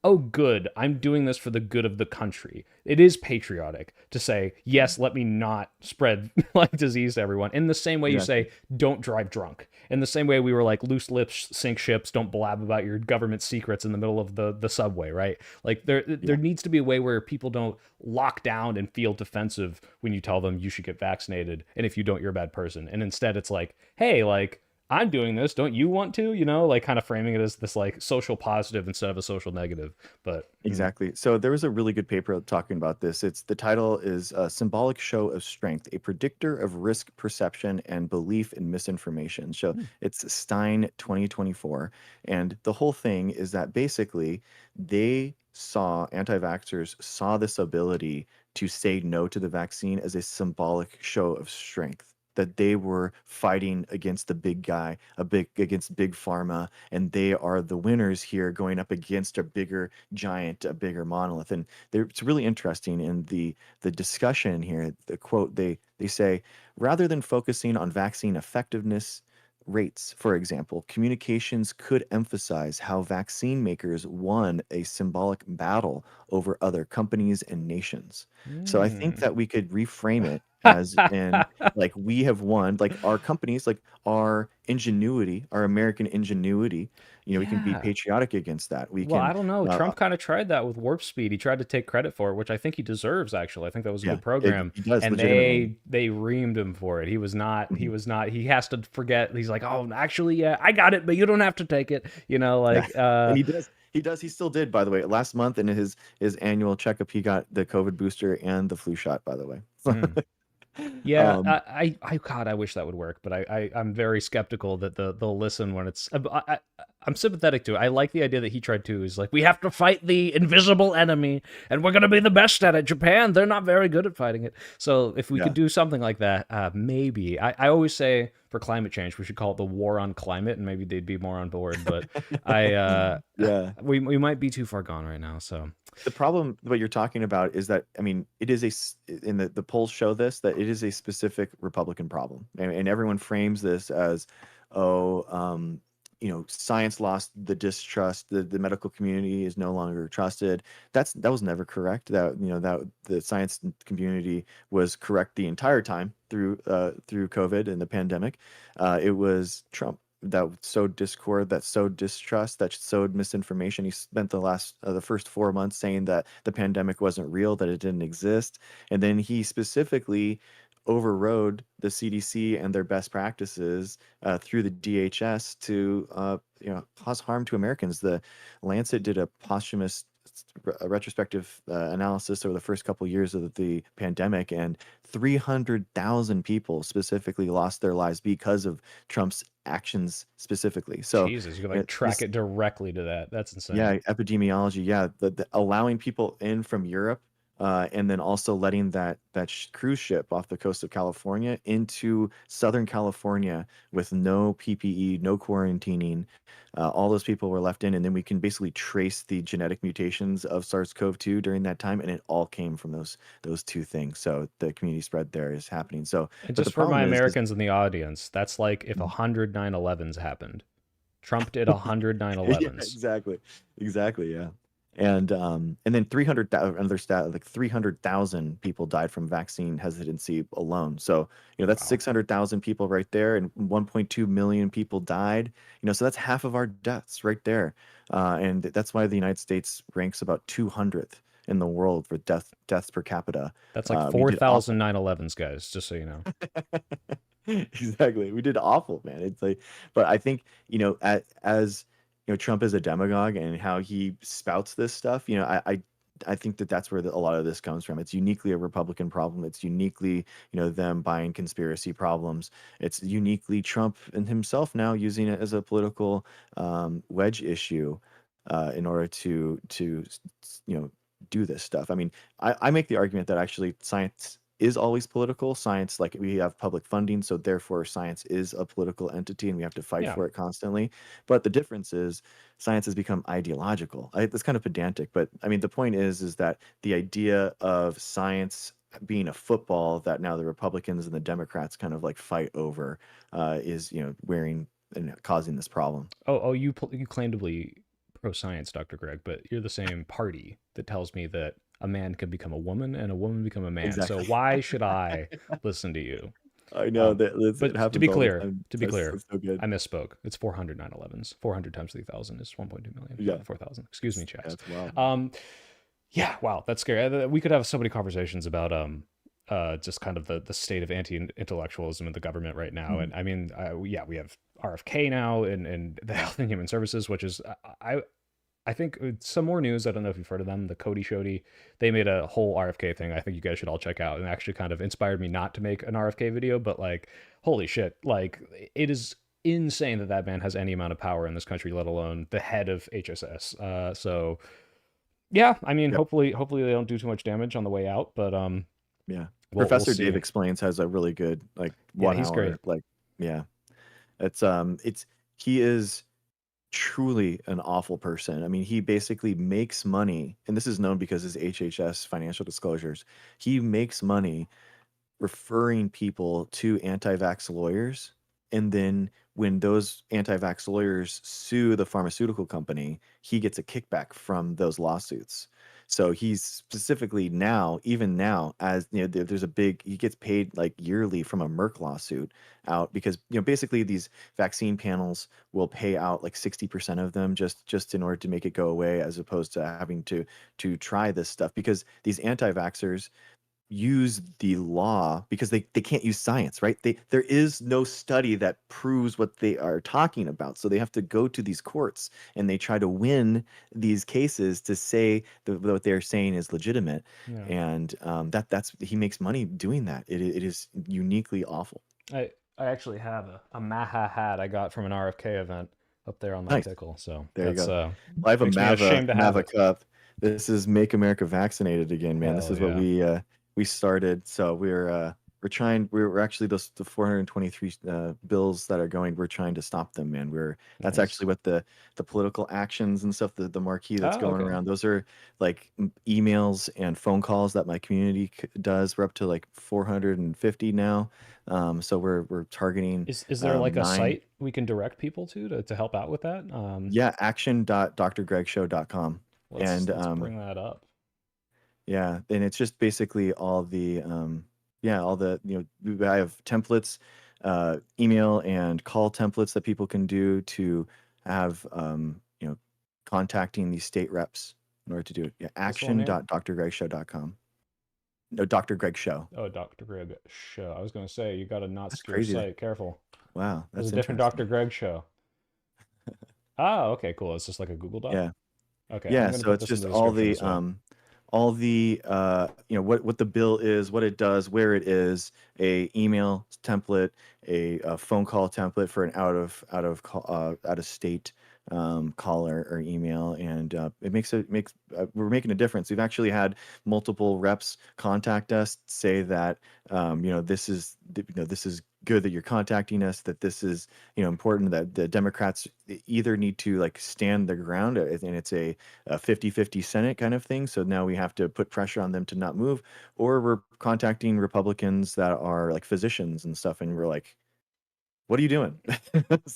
oh, good, I'm doing this for the good of the country. It is patriotic to say, yes, let me not spread like disease to everyone. In the same way you Exactly. say, don't drive drunk. In the same way we were like, loose lips sink ships, don't blab about your government secrets in the middle of the subway, right? Like there needs to be a way where people don't lock down and feel defensive when you tell them you should get vaccinated, and if you don't, you're a bad person. And instead it's like, hey, like I'm doing this, don't you want to? You know, like kind of framing it as this like social positive instead of a social negative. But Exactly. So there was a really good paper talking about this. It's the title is "Symbolic Show of Strength: A Predictor of Risk Perception and Belief in Misinformation." So it's Stein 2024, and the whole thing is that basically anti-vaxxers saw this ability to say no to the vaccine as a symbolic show of strength. That they were fighting against the big guy, against big pharma, and they are the winners here, going up against a bigger giant, a bigger monolith. And it's really interesting in the discussion here. The quote they say, rather than focusing on vaccine effectiveness rates, for example, communications could emphasize how vaccine makers won a symbolic battle over other companies and nations. So I think that we could reframe it as in like we have won, like our companies, like our ingenuity, our American ingenuity, we can be yeah. patriotic against that. We Well, can I don't know. uh, Trump kind of tried that with Warp Speed. He tried to take credit for it, which I think he deserves actually. I think that was a yeah, good program. he does And legitimately. they reamed him for it. He Mhm. was not he has to forget. He's like, "Oh, actually, yeah, I got it, but you don't have to take it." You know, Yeah. like And he still did, by the way. Last month in his annual checkup, he got the COVID booster and the flu shot, by the way. mm. Yeah, um God, I wish that would work, but I'm very skeptical that they'll listen when it's. I'm sympathetic to it. I like the idea that he tried to. Is like we have to fight the invisible enemy, and we're gonna be the best at it. Japan, they're not very good at fighting it. So if we could yeah. do something like that, maybe. I always say for climate change, we should call it the war on climate, and maybe they'd be more on board. But I Yeah. we might be too far gone right now. So The problem, what you're talking about, is that I mean, it is in the polls show this that it is a specific Republican problem, and everyone frames this as, oh, science lost the distrust, the medical community is no longer trusted. That was never correct. That the science community was correct the entire time through COVID and the pandemic. It was Trump that sowed discord, that sowed distrust, that sowed misinformation. He spent the first 4 months saying that the pandemic wasn't real, that it didn't exist, and then he specifically overrode the CDC and their best practices through the DHS to cause harm to Americans. The Lancet did a posthumous retrospective analysis over the first couple years of the pandemic, and 300,000 people specifically lost their lives because of Trump's actions specifically. So, Jesus, you can like track this, it directly to that. That's insane. yeah, epidemiology, yeah, the allowing people in from Europe, and then also letting that cruise ship off the coast of California into Southern California with no PPE, no quarantining. All those people were left in, and then we can basically trace the genetic mutations of SARS-CoV-2 during that time, and it all came from those two things. So the community spread there is happening. So, And but the just for my problem is Americans in the audience, that's like if 100 9/11s happened. Trump did 100 yeah, 9/11s. exactly, yeah. And then 300,000, another stat, like 300,000 people died from vaccine hesitancy alone. So, that's Wow. 600,000 people right there, and 1.2 million people died. So that's half of our deaths right there. And that's why the United States ranks about 200th in the world for deaths per capita. That's like We did 4,000 awful. 9/11s, guys, just so you know. Exactly. We did awful, man. It's like, but I think, as Trump is a demagogue and how he spouts this stuff, I think that's where a lot of this comes from. It's uniquely a Republican problem. It's uniquely, them buying conspiracy problems. It's uniquely Trump and himself now using it as a political wedge issue in order to do this stuff. I mean, I make the argument that actually science is always political. Science, like we have public funding, so therefore science is a political entity and we have to fight Yeah. for it constantly. But the difference is science has become ideological. That's kind of pedantic, but I mean the point is that the idea of science being a football that now the Republicans and the Democrats kind of like fight over, is wearing and causing this problem. You claim to be pro science, Dr. Greg, but you're the same party that tells me that a man can become a woman and a woman become a man. So Exactly. why should I listen to you? I know that it But to happens be all the clear, time. to be That's clear, so good. I misspoke. It's 400 9/11s. 400 times 3,000 is 1.2 million. Yeah. 4,000. Excuse me, chaps. That's wild. Yeah, wow, that's scary. We could have so many conversations about just kind of the state of anti-intellectualism in the government right now. And I mean, yeah, we have RFK now and the Health and Human Services, which is I think some more news. I don't know if you've heard of them, the Cody Shody. They made a whole RFK thing. I think you guys should all check out, and actually kind of inspired me not to make an RFK video, but like, holy shit, like it is insane that man has any amount of power in this country, let alone the head of HSS. So yeah, I mean, Yep. hopefully they don't do too much damage on the way out, but Yeah. we'll Professor Dave see. Explains has a really good like Yeah, 1 he's hour great. like yeah. It's he is truly an awful person. I mean, he basically makes money, and this is known because his HHS financial disclosures. He makes money referring people to anti-vax lawyers, and then when those anti-vax lawyers sue the pharmaceutical company, he gets a kickback from those lawsuits. So he's specifically now, even now, as there's a big, he gets paid like yearly from a Merck lawsuit out because basically these vaccine panels will pay out like 60% of them just in order to make it go away, as opposed to having to try this stuff, because these anti-vaxxers use the law because they can't use science, right? There is no study that proves what they are talking about. So they have to go to these courts and they try to win these cases to say that what they're saying is legitimate. Yeah. And that's he makes money doing that. It is uniquely awful. I actually have a Maha hat I got from an RFK event up there on my Nice. pickle. So There you that's go. I have a makes me ashamed to have Mava it. cup. This is Make America Vaccinated Again, man. This Hell is what we started. So we're trying. We're actually the 423 bills that are going. We're trying to stop them, man. That's Nice. actually what the political actions and stuff. The marquee that's going okay. around. Those are like emails and phone calls that my community does. We're up to like 450 now. So we're targeting. Is there like a 9. site we can direct people to help out with that? Yeah, action.drgregshow.com. Let's bring that up. Yeah, and it's just basically all the I have templates, email and call templates that people can do to have contacting these state reps in order to do it. Yeah, action.drgregshow.com. No, Dr. Greg Show. Oh, Dr. Greg Show. I was going to say, you got to not That's screw crazy. site. Careful. Wow, There's that's a different interesting. Dr. Greg Show. Oh, okay, cool. It's just like a Google Doc. Yeah. Okay. Yeah, I'm gonna so put it's this in just the all description the as well. all the what the bill is, what it does, where it is, a email template, a phone call template for an out of state call or email, and it makes we're making a difference. We've actually had multiple reps contact us, say that this is good that you're contacting us, that this is important, that the Democrats either need to like stand their ground, and it's a 50-50 Senate kind of thing. So now we have to put pressure on them to not move, or we're contacting Republicans that are like physicians and stuff, and we're like, what are you doing?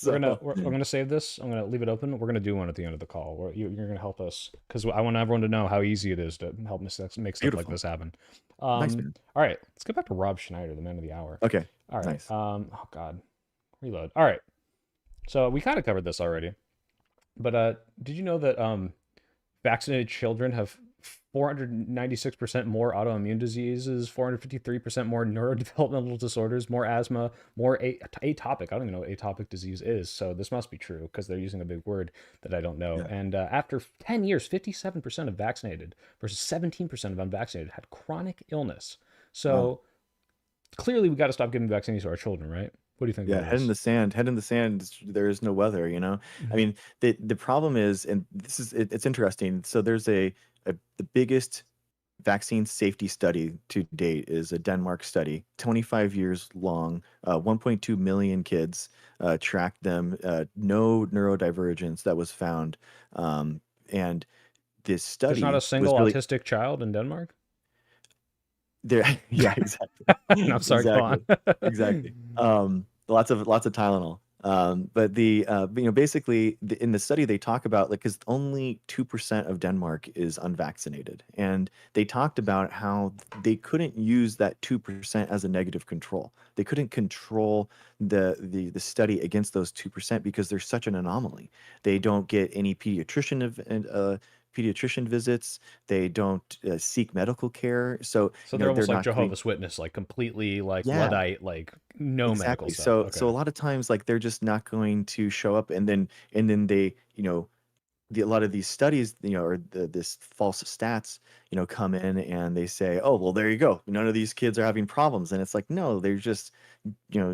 We're gonna save this. I'm gonna leave it open. We're gonna do one at the end of the call. You're gonna help us because I want everyone to know how easy it is to help make stuff like this happen. Nice, man. All right, let's get back to Rob Schneider, the man of the hour. Okay. All right. Nice. Oh God, reload. All right. So we kind of covered this already, but did you know that vaccinated children have 496% more autoimmune diseases, 453% more neurodevelopmental disorders, more asthma, more atopic. I don't even know what atopic disease is. So this must be true because they're using a big word that I don't know. Yeah. And after 10 years, 57% of vaccinated versus 17% of unvaccinated had chronic illness. So clearly we got to stop giving vaccines to our children, right? What do you think? Yeah, head in the sand. There is no weather. I mean, the problem is, and this is it's interesting. So there's the biggest vaccine safety study to date is a Denmark study, 25 years long, 1.2 million kids, tracked them, no neurodivergence that was found, and this study There's not a single was really, autistic child in Denmark. there, yeah, exactly, No, I'm sorry, go on. exactly. Lots of Tylenol. But basically, in the study they talk about, like, because only 2% of Denmark is unvaccinated, and they talked about how they couldn't use that 2% as a negative control. They couldn't control the study against those 2% because they're such an anomaly. They don't get any pediatrician visits. They don't seek medical care. So So they're they're almost like not getting. Jehovah's Witness, like completely like Yeah, Luddite, like no medical exactly. stuff. So a Okay. lot of times, like, they're just not going to show up, and then they, a lot of these studies, or this false stats, come in and they say, oh, well, there you go. None of these kids are having problems, and it's like, no, they're just,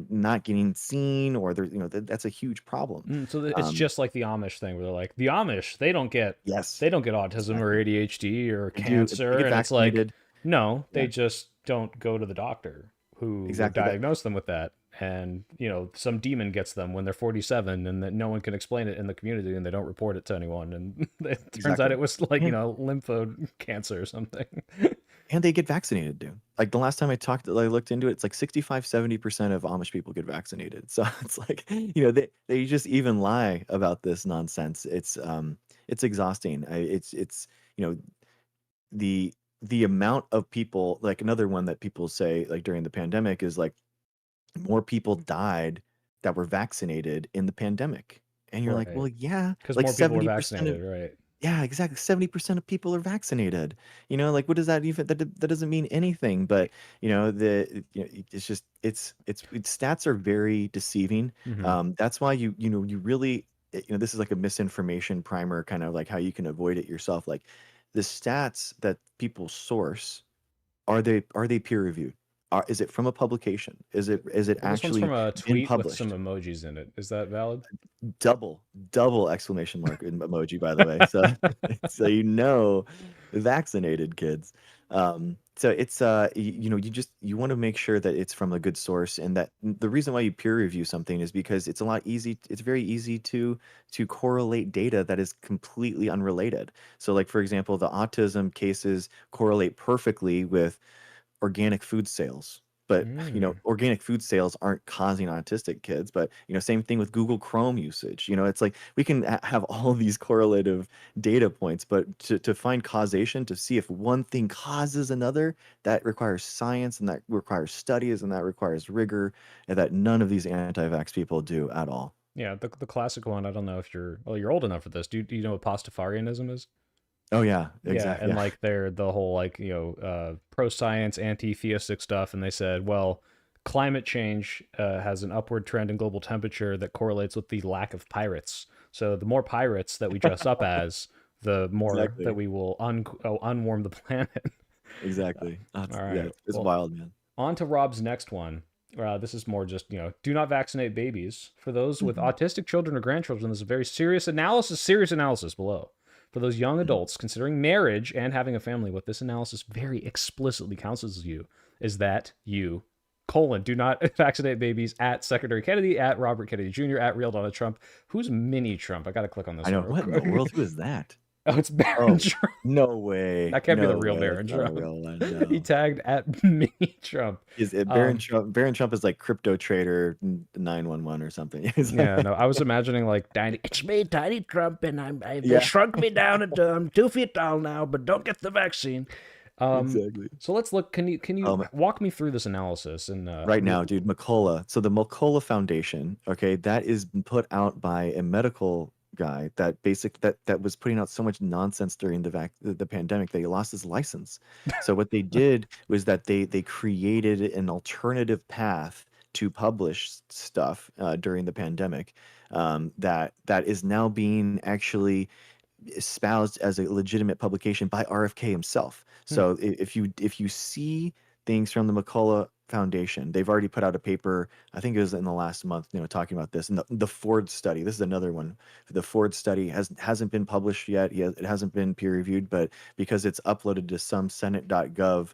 not getting seen, or they're, that's a huge problem. So it's Um, just like the Amish thing where they're like, the Amish, they don't get yes, autism or exactly. ADHD or They do. If they cancer, get and it's like, vaccinated, no, they yeah, just don't go to the doctor who would exactly. That diagnose them with that. And some demon gets them when they're 47, and that no one can explain it in the community, and they don't report it to anyone. And it turns out exactly. it was like And lympho cancer or something. and they get vaccinated, dude. Like, the last time I looked into it, it's like 65-70% of Amish people get vaccinated. So it's like, they just even lie about this nonsense. It's exhausting. It's you know the the amount of people, like, another one that people say, like, during the pandemic is like, more people died that were vaccinated in the pandemic. And you're like, well, Right. yeah, Because like more people were 70% of. vaccinated, right? Yeah, exactly. 70% of people are vaccinated. Like, what does that even, that doesn't mean anything, but it's just, stats are very deceiving. Hmm. That's why you really, this is like a misinformation primer, kind of like how you can avoid it yourself. Like, the stats that people source, are they peer reviewed? Is it from a publication? Is it Well, this one's from actually a been tweet with some published? emojis in it. Is that valid? Double exclamation mark emoji, by the way. So so vaccinated kids. So it's you want to make sure that it's from a good source, and that the reason why you peer review something is because it's very easy to correlate data that is completely unrelated. So, like, for example, the autism cases correlate perfectly with organic food sales. But Mm. organic food sales aren't causing autistic kids. But same thing with Google Chrome usage. It's like we can have all these correlative data points, but to find causation, to see if one thing causes another, that requires science, and that requires studies, and that requires rigor, and that none of these anti-vax people do at all. Yeah, the classic one. I don't know if you're old enough for this. Do you know what Pastafarianism is? Oh yeah, Yeah, exactly. and Yeah, like they're the whole like pro science, anti theistic stuff, and they said, well, climate change has an upward trend in global temperature that correlates with the lack of pirates. So the more pirates that we dress up as, the more that exactly, we will unwarm the planet. exactly. All Yeah, right. it's Well, wild, man. on to Rob's next one. This is more just, do not vaccinate babies. For those with Mhm, autistic children or grandchildren, there's a very serious analysis below. For those young mhm. adults considering marriage and having a family, what this analysis very explicitly counsels you is that you, do not vaccinate babies at Secretary Kennedy, at Robert Kennedy Jr., at real Donald Trump. Who's mini Trump? I got to click on this I know. one real What in the quick. world? Who is that? Oh, it's Barron Oh, Trump. no way. That can't be the No real way. That's Barron not a Trump. real one. He No. tagged at mini Trump. Is it Baron Um, Trump? Baron Trump is like crypto trader 911 or something. Yeah, no, I was imagining like Tiny. It's me, Tiny Trump, and they Yeah, shrunk me down, and I'm 2 feet tall now, but don't get the vaccine. Um, exactly. so let's look. Can you Um, walk me through this analysis? And right now, dude, McCullough. So the McCullough Foundation, okay, that is put out by a medical guy that was putting out so much nonsense during the pandemic that he lost his license. So what they did was that they created an alternative path to publish stuff during the pandemic, that is now being actually espoused as a legitimate publication by RFK himself. hmm, So if you see things from the McCullough Foundation, they've already put out a paper. I think it was in the last month, talking about this. And the Ford study. This is another one. The Ford study hasn't been published yet. It hasn't been peer reviewed, but because it's uploaded to some Senate.gov,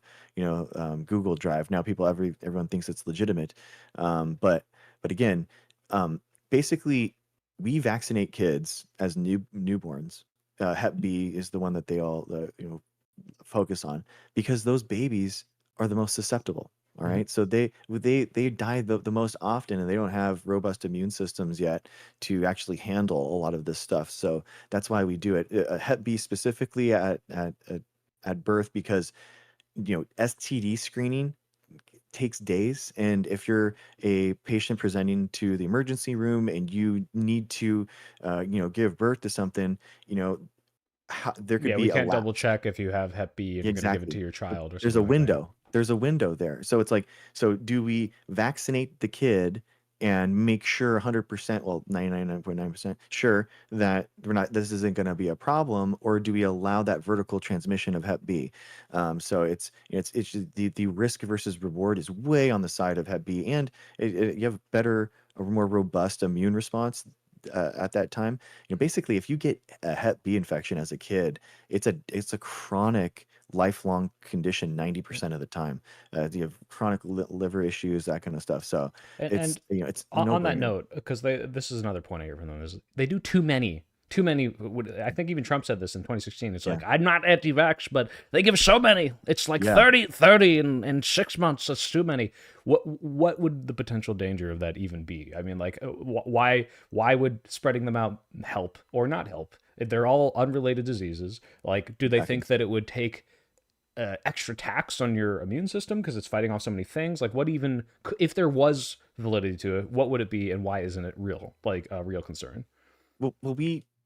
Google Drive, now everyone thinks it's legitimate. But again, um, basically, we vaccinate kids as newborns. Hep B is the one that they all focus on, because those babies are the most susceptible. All Mhm. right. So they die the most often, and they don't have robust immune systems yet to actually handle a lot of this stuff. So that's why we do it. Hep B specifically at birth, because STD screening takes days. And if you're a patient presenting to the emergency room and you need to, give birth to something, you know, there could Yeah, we be a can't double lapse. check if you have Hep B if you're going to give it to Exactly. your child or There's a something like that. window. There's a window there. So it's like, so do we vaccinate the kid and make sure 100%, well, 99.9% sure that this isn't going to be a problem, or do we allow that vertical transmission of Hep B? So it's just the risk versus reward is way on the side of Hep B, and you have a more robust immune response at that time. Basically, if you get a Hep B infection as a kid, it's a chronic, lifelong condition 90% of the time. You have chronic liver issues, that kind of stuff. So And it's a on that no-brainer. note, because this is another point I hear from them is they do too many. Too many. I think even Trump said this in 2016. It's Yeah. like, I'm not anti-vax, but they give so many. It's like Yeah. 30 in 6 months. That's too many. What would the potential danger of that even be? I mean, like, why would spreading them out help or not help? If they're all unrelated diseases, like, do they Exactly. think that it would take extra tax on your immune system because it's fighting off so many things? Like, what even, if there was validity to it, what would it be, and why isn't it real, like a real concern? Well,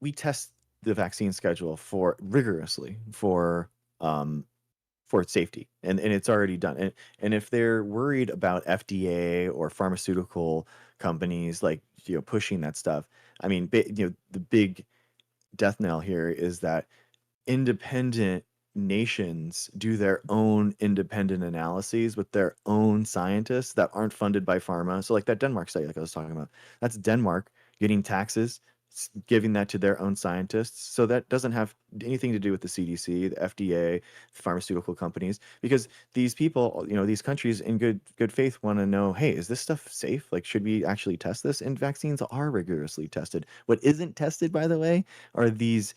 we test the vaccine schedule rigorously for its safety, and it's already done. And if they're worried about FDA or pharmaceutical companies, like, pushing that stuff, I mean, the big death knell here is that independent nations do their own independent analyses with their own scientists that aren't funded by pharma. So like that Denmark study, like I was talking about, that's Denmark getting taxes, giving that to their own scientists. So that doesn't have anything to do with the CDC, the FDA, pharmaceutical companies, because these people, these countries in good faith want to know, hey, is this stuff safe? Like, should we actually test this? And vaccines are rigorously tested. What isn't tested, by the way, are these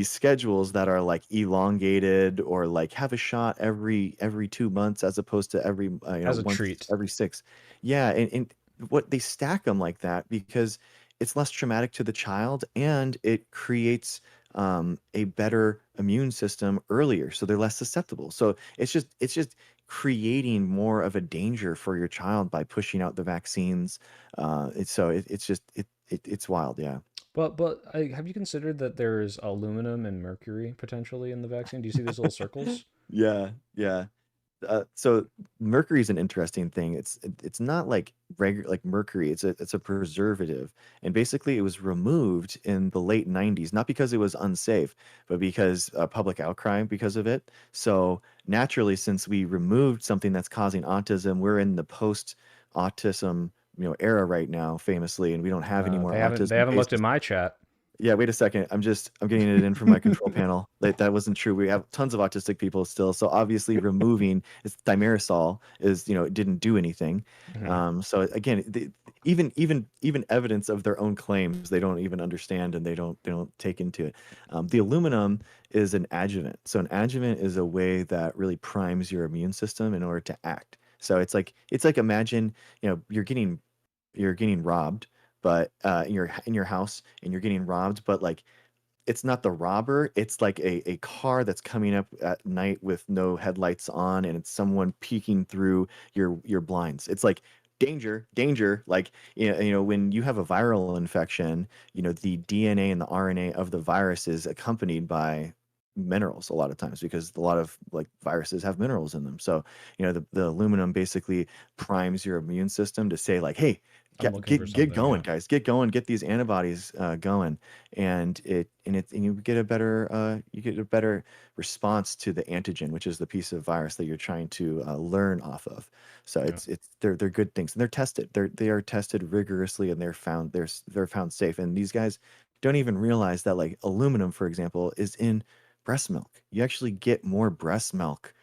schedules that are like elongated, or like have a shot every 2 months as opposed to every As a once treat. every six. Yeah, and what they stack them like that because it's less traumatic to the child, and it creates a better immune system earlier, so they're less susceptible. So it's just creating more of a danger for your child by pushing out the vaccines. It's wild, yeah. But have you considered that there's aluminum and mercury potentially in the vaccine? Do you see those little circles? Yeah, yeah. So mercury is an interesting thing. It's not like regular like mercury. It's a preservative, and basically it was removed in the late 90s, not because it was unsafe, but because public outcry because of it. So naturally, since we removed something that's causing autism, we're in the post-autism era right now, famously, and we don't have any more They autism haven't looked at cases. my chat. Yeah, wait a second. I'm getting it in from my control panel. That wasn't true. We have tons of autistic people still. So obviously removing it's thimerosal is, it didn't do anything. Mhm. So again, even evidence of their own claims, they don't even understand, and they don't take into it. The aluminum is an adjuvant. So an adjuvant is a way that really primes your immune system in order to act. So it's like imagine, you're getting robbed, but in your house, and you're getting robbed, but like it's not the robber, it's like a car that's coming up at night with no headlights on, and it's someone peeking through your blinds. It's like danger, danger. Like, when you have a viral infection, the DNA and the RNA of the virus is accompanied by minerals a lot of times, because a lot of like viruses have minerals in them. So the aluminum basically primes your immune system to say like, hey, I'm get looking for get something. going, Yeah. guys, get going, get these antibodies going. And you get a better response to the antigen, which is the piece of virus that you're trying to learn off of. So Yeah. they're good things, and they're tested. They are tested rigorously, and they're found safe. And these guys don't even realize that, like, aluminum, for example, is in breast milk. You actually get more breast milk.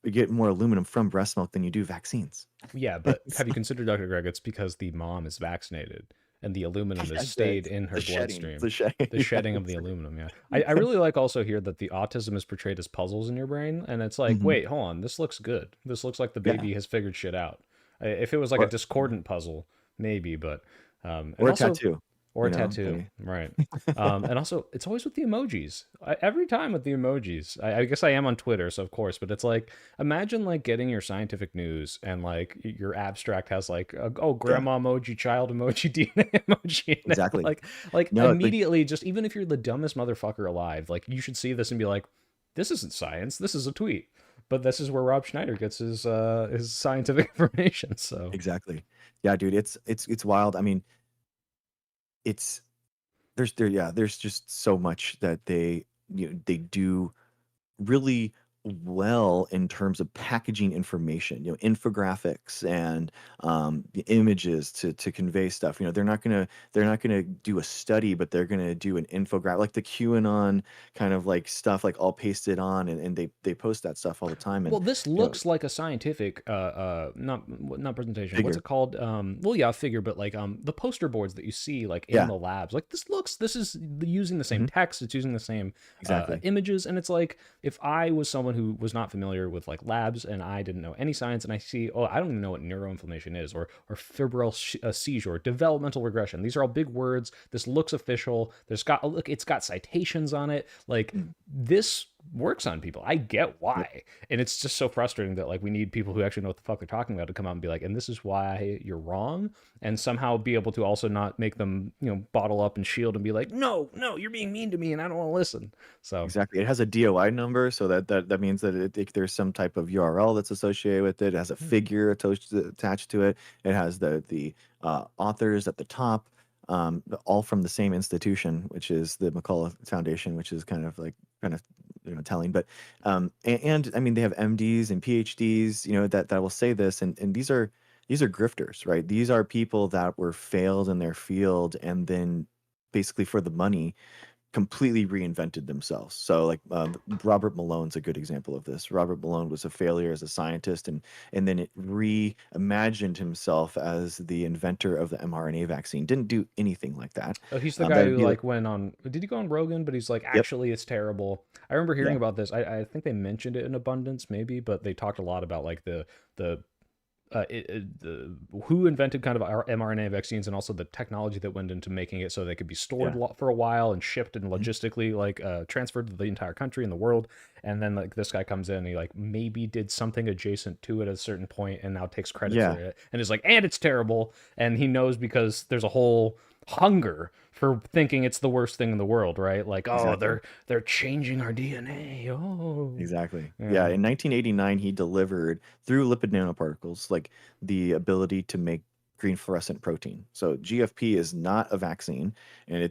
You get more aluminum from breast milk than you do vaccines. Yeah, but have you considered, Dr. Greg? It's because the mom is vaccinated. and the aluminum has Yes, stayed in her the shedding. bloodstream. The shedding. The shedding of the aluminum, yeah. I really like also here that the autism is portrayed as puzzles in your brain, and it's like, Mhm. wait, hold on, this looks good. This looks like the Yeah. baby has figured shit out. If it was like a Or discordant puzzle, maybe, but and or a also tattoo. or a You know, tattoo, right? And also, it's always with the emojis. Every time with the emojis. I guess I am on Twitter, so of course. But it's like, imagine like getting your scientific news and like your abstract has like, oh, grandma emoji, child emoji, DNA emoji. in it. Exactly. Like No, like immediately, just even if you're the dumbest motherfucker alive, like you should see this and be like, this isn't science. This is a tweet. But this is where Rob Schneider gets his scientific information. So exactly. Yeah, dude, it's wild. I mean, it's there's just so much that they do really well in terms of packaging information, infographics and the images to convey stuff. They're not gonna do a study, but they're gonna do an infographic, like the QAnon kind of like stuff, like all pasted on, and they post that stuff all the time. And well, this looks like a scientific not presentation. What's figure, it called? Well, yeah, figure, but like the poster boards that you see like in yeah, the labs. Like this is using the same hmm text, it's using the same exactly, images, and it's like if I was someone who was not familiar with like labs and I didn't know any science and I see, oh, I don't even know what neuroinflammation is or febrile seizure, developmental regression. These are all big words. This looks official. Look, it's got citations on it. Like Mm. this works on people. I get why. And it's just so frustrating that like we need people who actually know what the fuck they're talking about to come out and be like, and this is why you're wrong, and somehow be able to also not make them, bottle up and shield and be like, no, you're being mean to me and I don't want to listen. So Exactly. It has a DOI number, so that means that there's some type of URL that's associated with it. It has a figure attached to it. It has the authors at the top, all from the same institution, which is the McCullough Foundation, which is kind of telling. But and I mean they have MDs and PhDs, that will say this, and these are grifters, right? These are people that were failed in their field and then basically for the money completely reinvented themselves. So like Robert Malone's a good example of this. Robert Malone was a failure as a scientist, and then it reimagined himself as the inventor of the mRNA vaccine. Didn't do anything like that. he's the guy That'd who be like, like went on. Did he go on Rogan? But he's like, yep, actually, it's terrible. I remember hearing yeah, about this. I think they mentioned it in Abundance, maybe, but they talked a lot about like the who invented kind of our mRNA vaccines and also the technology that went into making it so they could be stored yeah, for a while and shipped and mhm, logistically like transferred to the entire country and the world. And then like this guy comes in and he like maybe did something adjacent to it at a certain point and now takes credit for yeah, it and is like, and it's terrible. And he knows because there's a whole hunger for thinking it's the worst thing in the world, right? Like, oh, exactly. they're changing our DNA. Oh, Exactly. Yeah, yeah. in 1989, he delivered through lipid nanoparticles like the ability to make green fluorescent protein. So GFP is not a vaccine, and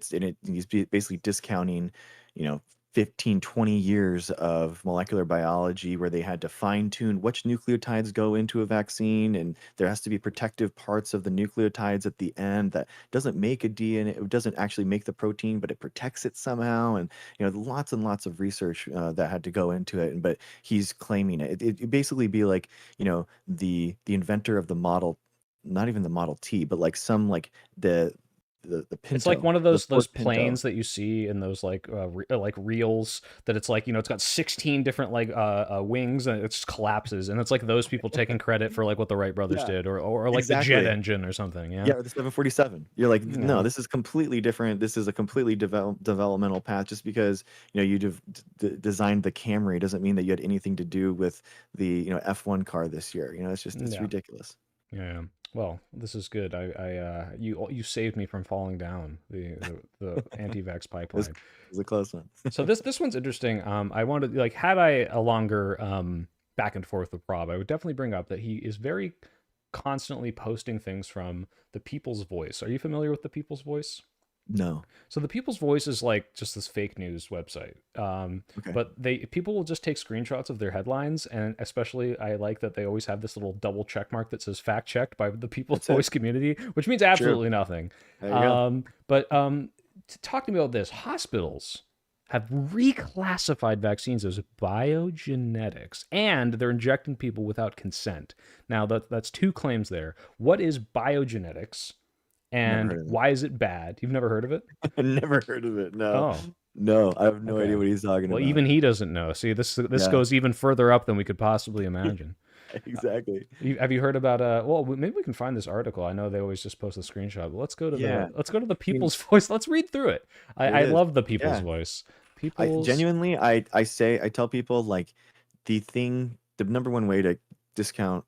he's basically discounting, you know, 15, 20 years of molecular biology where they had to fine tune which nucleotides go into a vaccine, and there has to be protective parts of the nucleotides at the end that doesn't make a DNA, it doesn't actually make the protein, but it protects it somehow. And lots and lots of research that had to go into it. But he's claiming it basically be like the inventor of the model, not even the Model T, but like some like the It's like Pinto, one of the those Ford Pinto. planes that you see in those like reels that it's like it's got 16 different like wings and it just collapses and it's like those people taking credit for like what the Wright brothers Yeah, did or like the jet exactly. engine or something. Yeah. Yeah, or the 747. You're like, no, Yeah. this is completely different. This is a completely developmental path. Just because designed the Camry doesn't mean that you had anything to do with the F1 car this year. It's Yeah. ridiculous. Yeah. Well, this is good. You saved me from falling down the anti-vax It was, pipeline. it was a close one. So this one's interesting. I wanted like had I a longer back and forth with Rob, I would definitely bring up that he is very constantly posting things from the People's Voice. Are you familiar with the People's Voice? No. So the People's Voice is like just this fake news website. Okay. But people will just take screenshots of their headlines, and especially I like that they always have this little double check mark that says fact checked by the People's That's it. Voice community, which means True. absolutely nothing. There you go. But talk to me about this. Hospitals have reclassified vaccines as biogenetics, and they're injecting people without consent. Now that's two claims there. What is biogenetics? And heard of it. why is it bad? You've never heard of it? I never heard of it. No. Oh. No, I have no Okay. idea what he's talking Well, about. even he doesn't know. See, this Yeah. goes even further up than we could possibly imagine. Exactly. Have you heard about well, maybe we can find this article. I know they always just post a screenshot, but let's go to Yeah. the People's Voice. Let's read through it. I is. love the People's Yeah. Voice. I People's genuinely, I tell people, like, the number one way to discount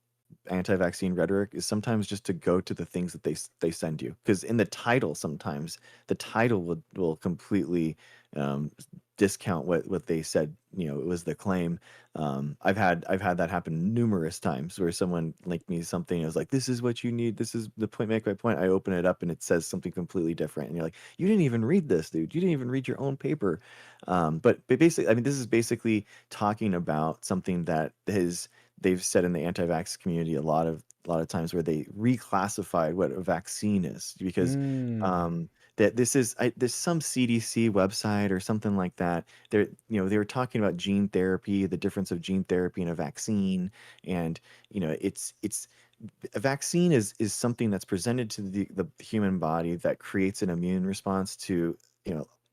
anti-vaccine rhetoric is sometimes just to go to the things that they send you, because in the title, sometimes the title will completely discount what they said. It was the claim. I've had that happen numerous times, where someone linked me something. It was like, this is what you need. This is the point. Make my point. I open it up and it says something completely different, and you're like, you didn't even read this, dude. You didn't even read your own paper. But basically, I mean, this is basically talking about something that they've said in the anti-vax community a lot of times, where they reclassified what a vaccine is, because that there's some CDC website or something like that. They were talking about gene therapy, the difference of gene therapy and a vaccine, and it's a vaccine is something that's presented to the human body that creates an immune response to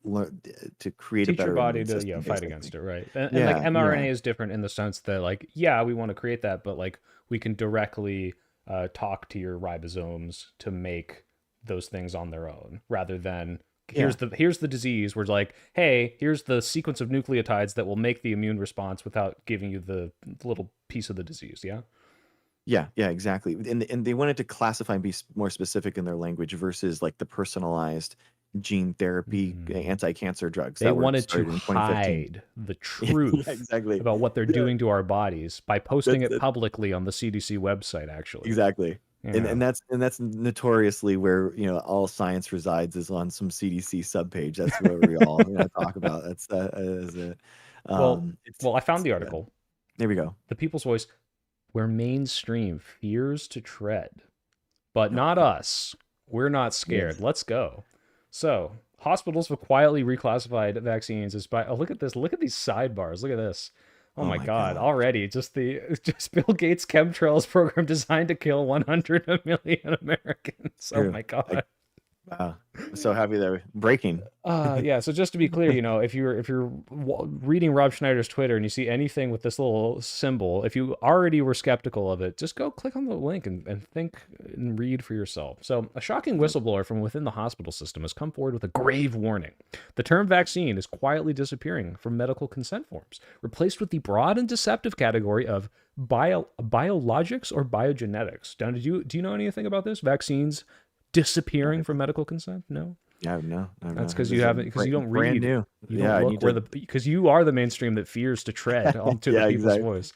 to create a teach your better body immune to system, fight basically. against it, right? And like Yeah, mRNA yeah. is different in the sense that, like, yeah, we want to create that, but like we can directly talk to your ribosomes to make those things on their own, rather than here's the disease. We're like, hey, here's the sequence of nucleotides that will make the immune response without giving you the little piece of the disease. Yeah. Yeah, exactly. And they wanted to classify and be more specific in their language, versus like the personalized gene therapy anti-cancer drugs They that were wanted to started in 2015. hide the Yeah, truth exactly. about what they're Yeah, doing to our bodies by posting that's it it. publicly on the CDC website, actually. Exactly. Yeah. And that's notoriously where all science resides, is on some CDC subpage. That's what we all talk about. That is it. Well, I found the Yeah. article. There we go. The People's Voice, where mainstream fears to tread, but not us. We're not scared. Yes. Let's go. So, hospitals have quietly reclassified vaccines as by. Oh, look at this. Look at these sidebars. Look at this. Oh my God. Already, just Bill Gates' chemtrails program designed to kill 100 million Americans. Oh True. my God. Wow. I'm so happy they're breaking. Yeah. So just to be clear, if you're reading Rob Schneider's Twitter and you see anything with this little symbol, if you already were skeptical of it, just go click on the link and think and read for yourself. So a shocking whistleblower from within the hospital system has come forward with a grave warning. The term vaccine is quietly disappearing from medical consent forms, replaced with the broad and deceptive category of biologics or biogenetics. Don, do you know anything about this? Vaccines disappearing from medical consent? No. Yeah, no. That's because you haven't, because you don't read. Brand new. You don't look where because you are the mainstream that fears to tread onto the people's voice.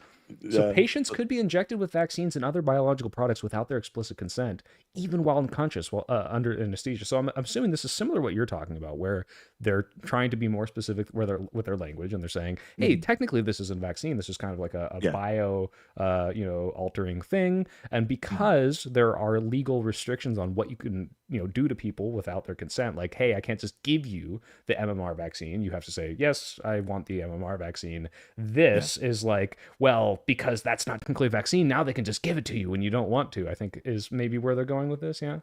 So patients could be injected with vaccines and other biological products without their explicit consent, even while unconscious, while under anesthesia. So I'm assuming this is similar to what you're talking about, where they're trying to be more specific with their language, and they're saying, "Hey, technically this isn't a vaccine. This is kind of like a bio, altering thing." And because there are legal restrictions on what you can do to people without their consent, like, hey, I can't just give you the MMR vaccine. You have to say, yes, I want the MMR vaccine. This is like, well, because that's not technically a vaccine, now they can just give it to you when you don't want to, I think is maybe where they're going with this. Yeah,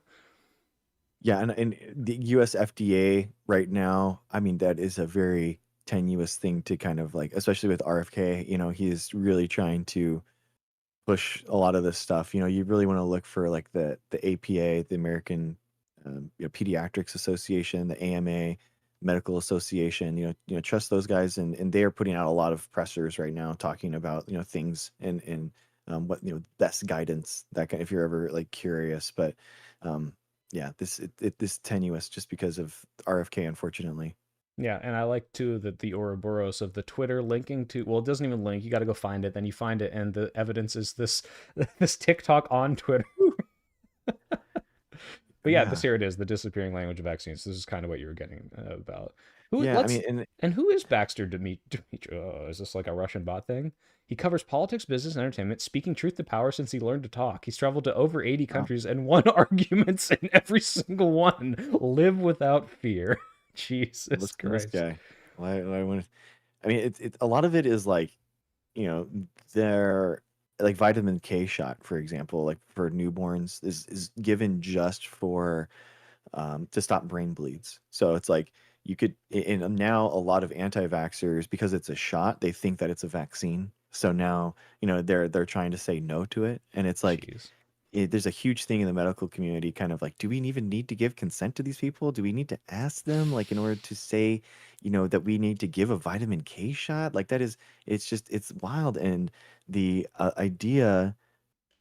and the US FDA right now, I mean, that is a very tenuous thing to kind of like, especially with RFK, he's really trying to push a lot of this stuff. You really want to look for like the APA, the American Pediatrics Association, the AMA, Medical Association. Trust those guys, and they are putting out a lot of pressers right now talking about things and what best guidance that if you're ever like curious. But this tenuous just because of RFK, unfortunately. Yeah, and I like too that the Ouroboros of the Twitter linking to, well, it doesn't even link. You got to go find it. Then you find it, and the evidence is this TikTok on Twitter. But this here it is, the disappearing language of vaccines. This is kind of what you were getting about. Who is Baxter Dimitri? Oh, is this like a Russian bot thing? He covers politics, business, and entertainment, speaking truth to power since he learned to talk. He's traveled to over 80 countries and won arguments in every single one. Live without fear. Jesus Christ. This guy. Why I mean, it's a lot of it is like, they're like vitamin K shot, for example, like for newborns is given just for to stop brain bleeds. So it's like you could, and now a lot of anti-vaxxers, because it's a shot, they think that it's a vaccine. So now, they're trying to say no to it, and it's like Jeez. there's a huge thing in the medical community, kind of like, do we even need to give consent to these people? Do we need to ask them, like, in order to say, that we need to give a vitamin K shot? Like, it's wild. And the idea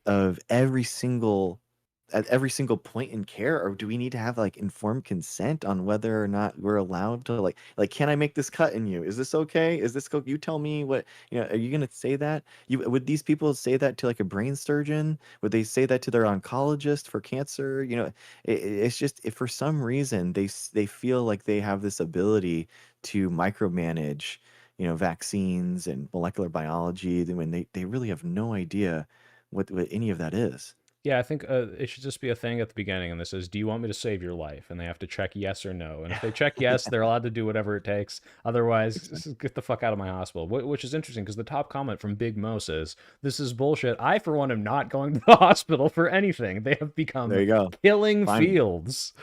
of at every single point in care, or do we need to have like informed consent on whether or not we're allowed to, like, can I make this cut in you? Is this okay? Is this you tell me what, are you going to say that? Would these people say that to like a brain surgeon? Would they say that to their oncologist for cancer? It's just, if for some reason they feel like they have this ability to micromanage, vaccines and molecular biology, when they really have no idea what any of that is. Yeah, I think it should just be a thing at the beginning, and this is, do you want me to save your life? And they have to check yes or no. And if they check yes, they're allowed to do whatever it takes. Otherwise, just get the fuck out of my hospital. Which is interesting, because the top comment from Big Mo says, "This is bullshit. I, for one, am not going to the hospital for anything. They have become There you go. killing Finally. fields."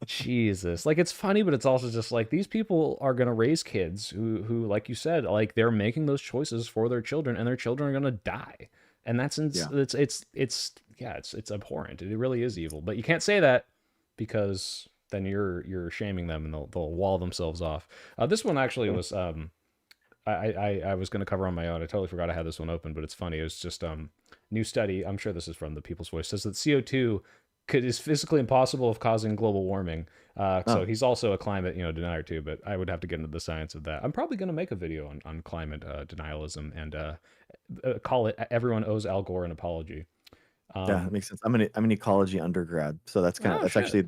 Jesus. Like, it's funny, but it's also just like, these people are going to raise kids who, like you said, like, they're making those choices for their children, and their children are going to die. And that's Yeah. it's abhorrent. It really is evil. But you can't say that, because then you're shaming them, and they'll wall themselves off. This one actually was I was going to cover on my own. I totally forgot I had this one open, but it's funny. It was just new study. I'm sure this is from the People's Voice. Says that CO2 is physically impossible of causing global warming. So he's also a climate denier too. But I would have to get into the science of that. I'm probably going to make a video on climate denialism, and call it "Everyone Owes Al Gore an Apology." Yeah, that makes sense. I'm an ecology undergrad, so that's Oh, shit. actually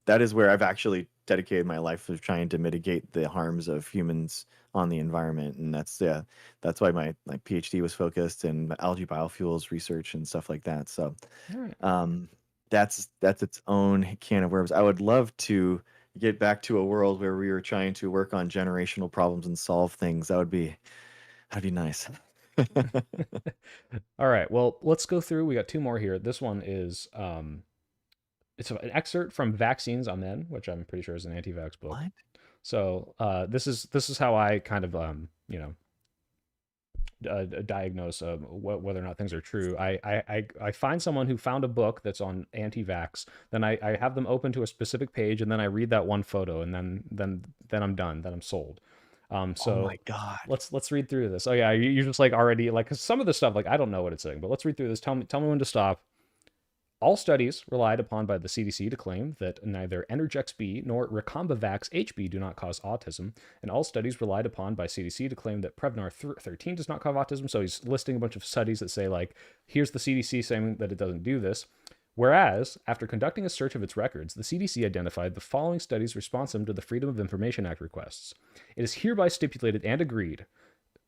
that is where I've actually dedicated my life to trying to mitigate the harms of humans on the environment. And that's why my PhD was focused in algae biofuels research and stuff like that. So All right. that's its own can of worms. I would love to get back to a world where we were trying to work on generational problems and solve things. That'd be nice. All right. Well, let's go through. We got two more here. This one is it's an excerpt from Vaccines on Men, which I'm pretty sure is an anti-vax book. What? So this is how I kind of diagnose whether or not things are true. I find someone who found a book that's on anti-vax, then I have them open to a specific page, and then I read that one photo, and then I'm done. Then I'm sold. Oh So my God. let's read through this. Oh yeah, you're just like already like, 'cause some of the stuff, like, I don't know what it's saying, but let's read through this. Tell me when to stop. All studies relied upon by the CDC to claim that neither Energex-B nor Recombavax HB do not cause autism, and all studies relied upon by CDC to claim that Prevnar 13 does not cause autism. So he's listing a bunch of studies that say, like, here's the CDC saying that it doesn't do this. Whereas, after conducting a search of its records, the CDC identified the following studies responsive to the Freedom of Information Act requests. It is hereby stipulated and agreed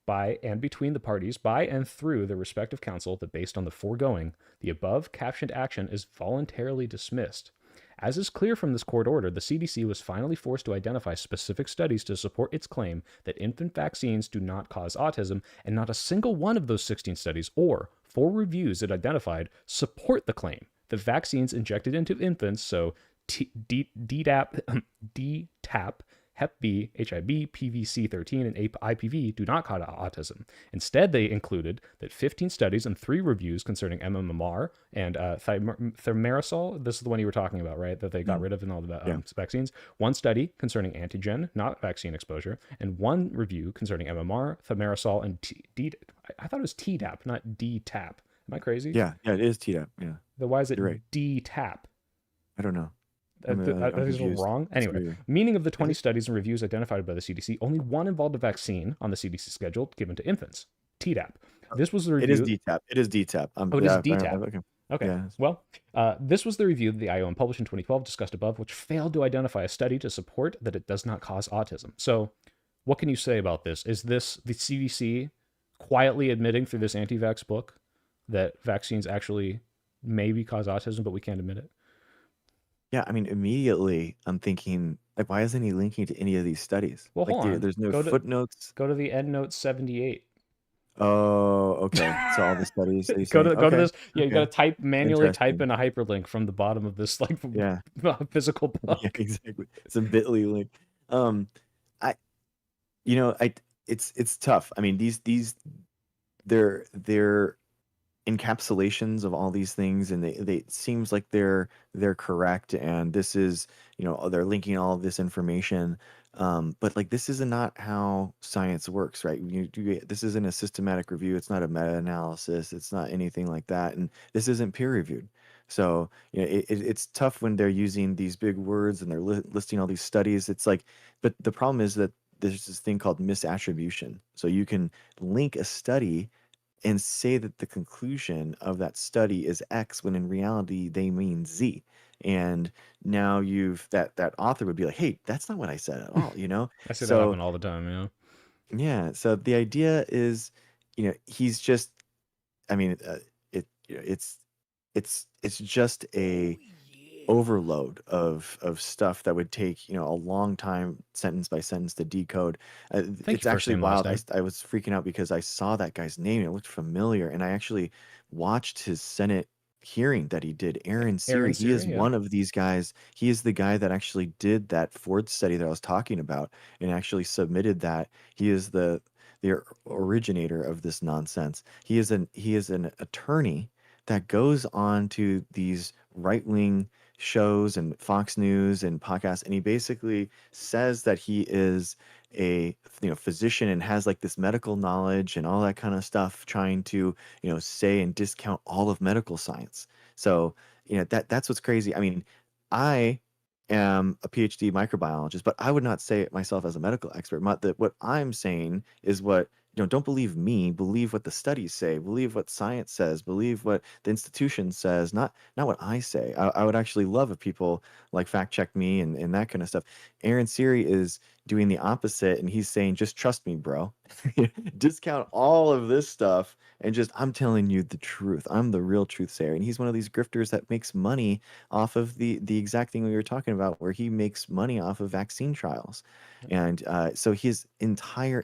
by and between the parties, by and through their respective counsel, that based on the foregoing, the above captioned action is voluntarily dismissed. As is clear from this court order, the CDC was finally forced to identify specific studies to support its claim that infant vaccines do not cause autism, and not a single one of those 16 studies, or 4 reviews it identified, support the claim that vaccines injected into infants, so DTaP, Hep B, HIB, PVC13, and IPV, do not cause autism. Instead, they included that 15 studies and 3 reviews concerning MMR and thimerosal. This is the one you were talking about, right? That they got rid of in all the vaccines. 1 study concerning antigen, not vaccine exposure, and 1 review concerning MMR, thimerosal, and I thought it was TDAP, not DTaP. Am I crazy? Yeah, it is TDAP. Yeah. Then why is it You're right. DTaP? I don't know. I think it's confused. wrong. Anyway, meaning of the 20 studies and reviews identified by the CDC, only 1 involved a vaccine on the CDC schedule given to infants. TDAP. This was the review. It is DTaP. It is DTaP. It is DTaP. Okay. Okay. Yeah. Well, this was the review that the IOM published in 2012, discussed above, which failed to identify a study to support that it does not cause autism. So, what can you say about this? Is this the CDC quietly admitting through this anti-vax book that vaccines actually maybe cause autism, but we can't admit it? Yeah, I mean, immediately I'm thinking, like, why isn't he linking to any of these studies? Well, like, hold on. there's no footnotes. Go to the EndNote 78. Oh, okay. So all the studies that he's Go saying. to Okay. this. Yeah, you got Okay. to manually type Interesting. in a hyperlink from the bottom of this like Yeah. physical Yeah, book. exactly. It's a bit.ly link. Um, I, I, it's tough. I mean, these, they're encapsulations of all these things, and they it seems like they're correct, and this is, they're linking all of this information, but like this is not how science works, right? This isn't a systematic review, it's not a meta-analysis, it's not anything like that, and this isn't peer reviewed. So it's tough when they're using these big words and they're listing all these studies. It's like, but the problem is that there's this thing called misattribution. So you can link a study and say that the conclusion of that study is X when in reality they mean Z. And now that author would be like, hey, that's not what I said at all, you know? I see that So happen all the time. yeah, so the idea is, he's just, I mean, it's just a overload of stuff that would take a long time sentence by sentence to decode. Thank It's you. First actually name, last wild. name. I was freaking out because I saw that guy's name. It looked familiar, and I actually watched his Senate hearing that he did. Aaron Aaron Siri. He is Siri. Yeah. one of these guys. He is the guy that actually did that Ford study that I was talking about and actually submitted that. He is the originator of this nonsense. He is an attorney that goes on to these right wing shows and Fox News and podcasts, and he basically says that he is a physician and has like this medical knowledge and all that kind of stuff, trying to say and discount all of medical science. So that's what's crazy. I mean, I am a PhD microbiologist, but I would not say it myself as a medical expert. What I'm saying is what don't believe me, believe what the studies say, believe what science says, believe what the institution says, not what I say. I would actually love if people like fact check me and that kind of stuff. Aaron Siri is doing the opposite, and he's saying, just trust me, bro. Discount all of this stuff and just, I'm telling you the truth. I'm the real truth sayer. And he's one of these grifters that makes money off of the exact thing we were talking about, where he makes money off of vaccine trials. And so his entire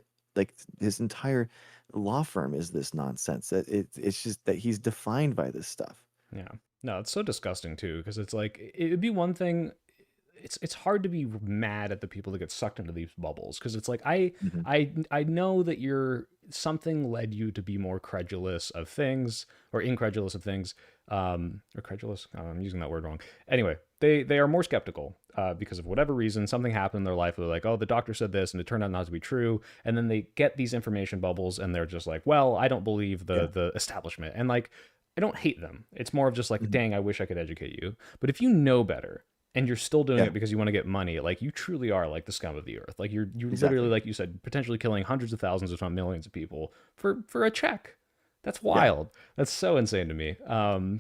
law firm is this nonsense. It's just that he's defined by this stuff. Yeah. No, it's so disgusting too, because it's like it'd be one thing. It's hard to be mad at the people that get sucked into these bubbles, because it's like Mhm. I know that you're something led you to be more credulous of things, or incredulous of things, or credulous. Oh, I'm using that word wrong. Anyway, they are more skeptical because of whatever reason. Something happened in their life where they're like, oh, the doctor said this and it turned out not to be true, and then they get these information bubbles and they're just like, well, I don't believe Yeah. the establishment. And like, I don't hate them. It's more of just like, Mhm. dang, I wish I could educate you. But if you know better and you're still doing Yeah. it because you want to get money, like you truly are like the scum of the earth. Like you're literally, Exactly. like you said, potentially killing hundreds of thousands, if not millions of people for a check. That's Yeah. wild. That's so insane to me.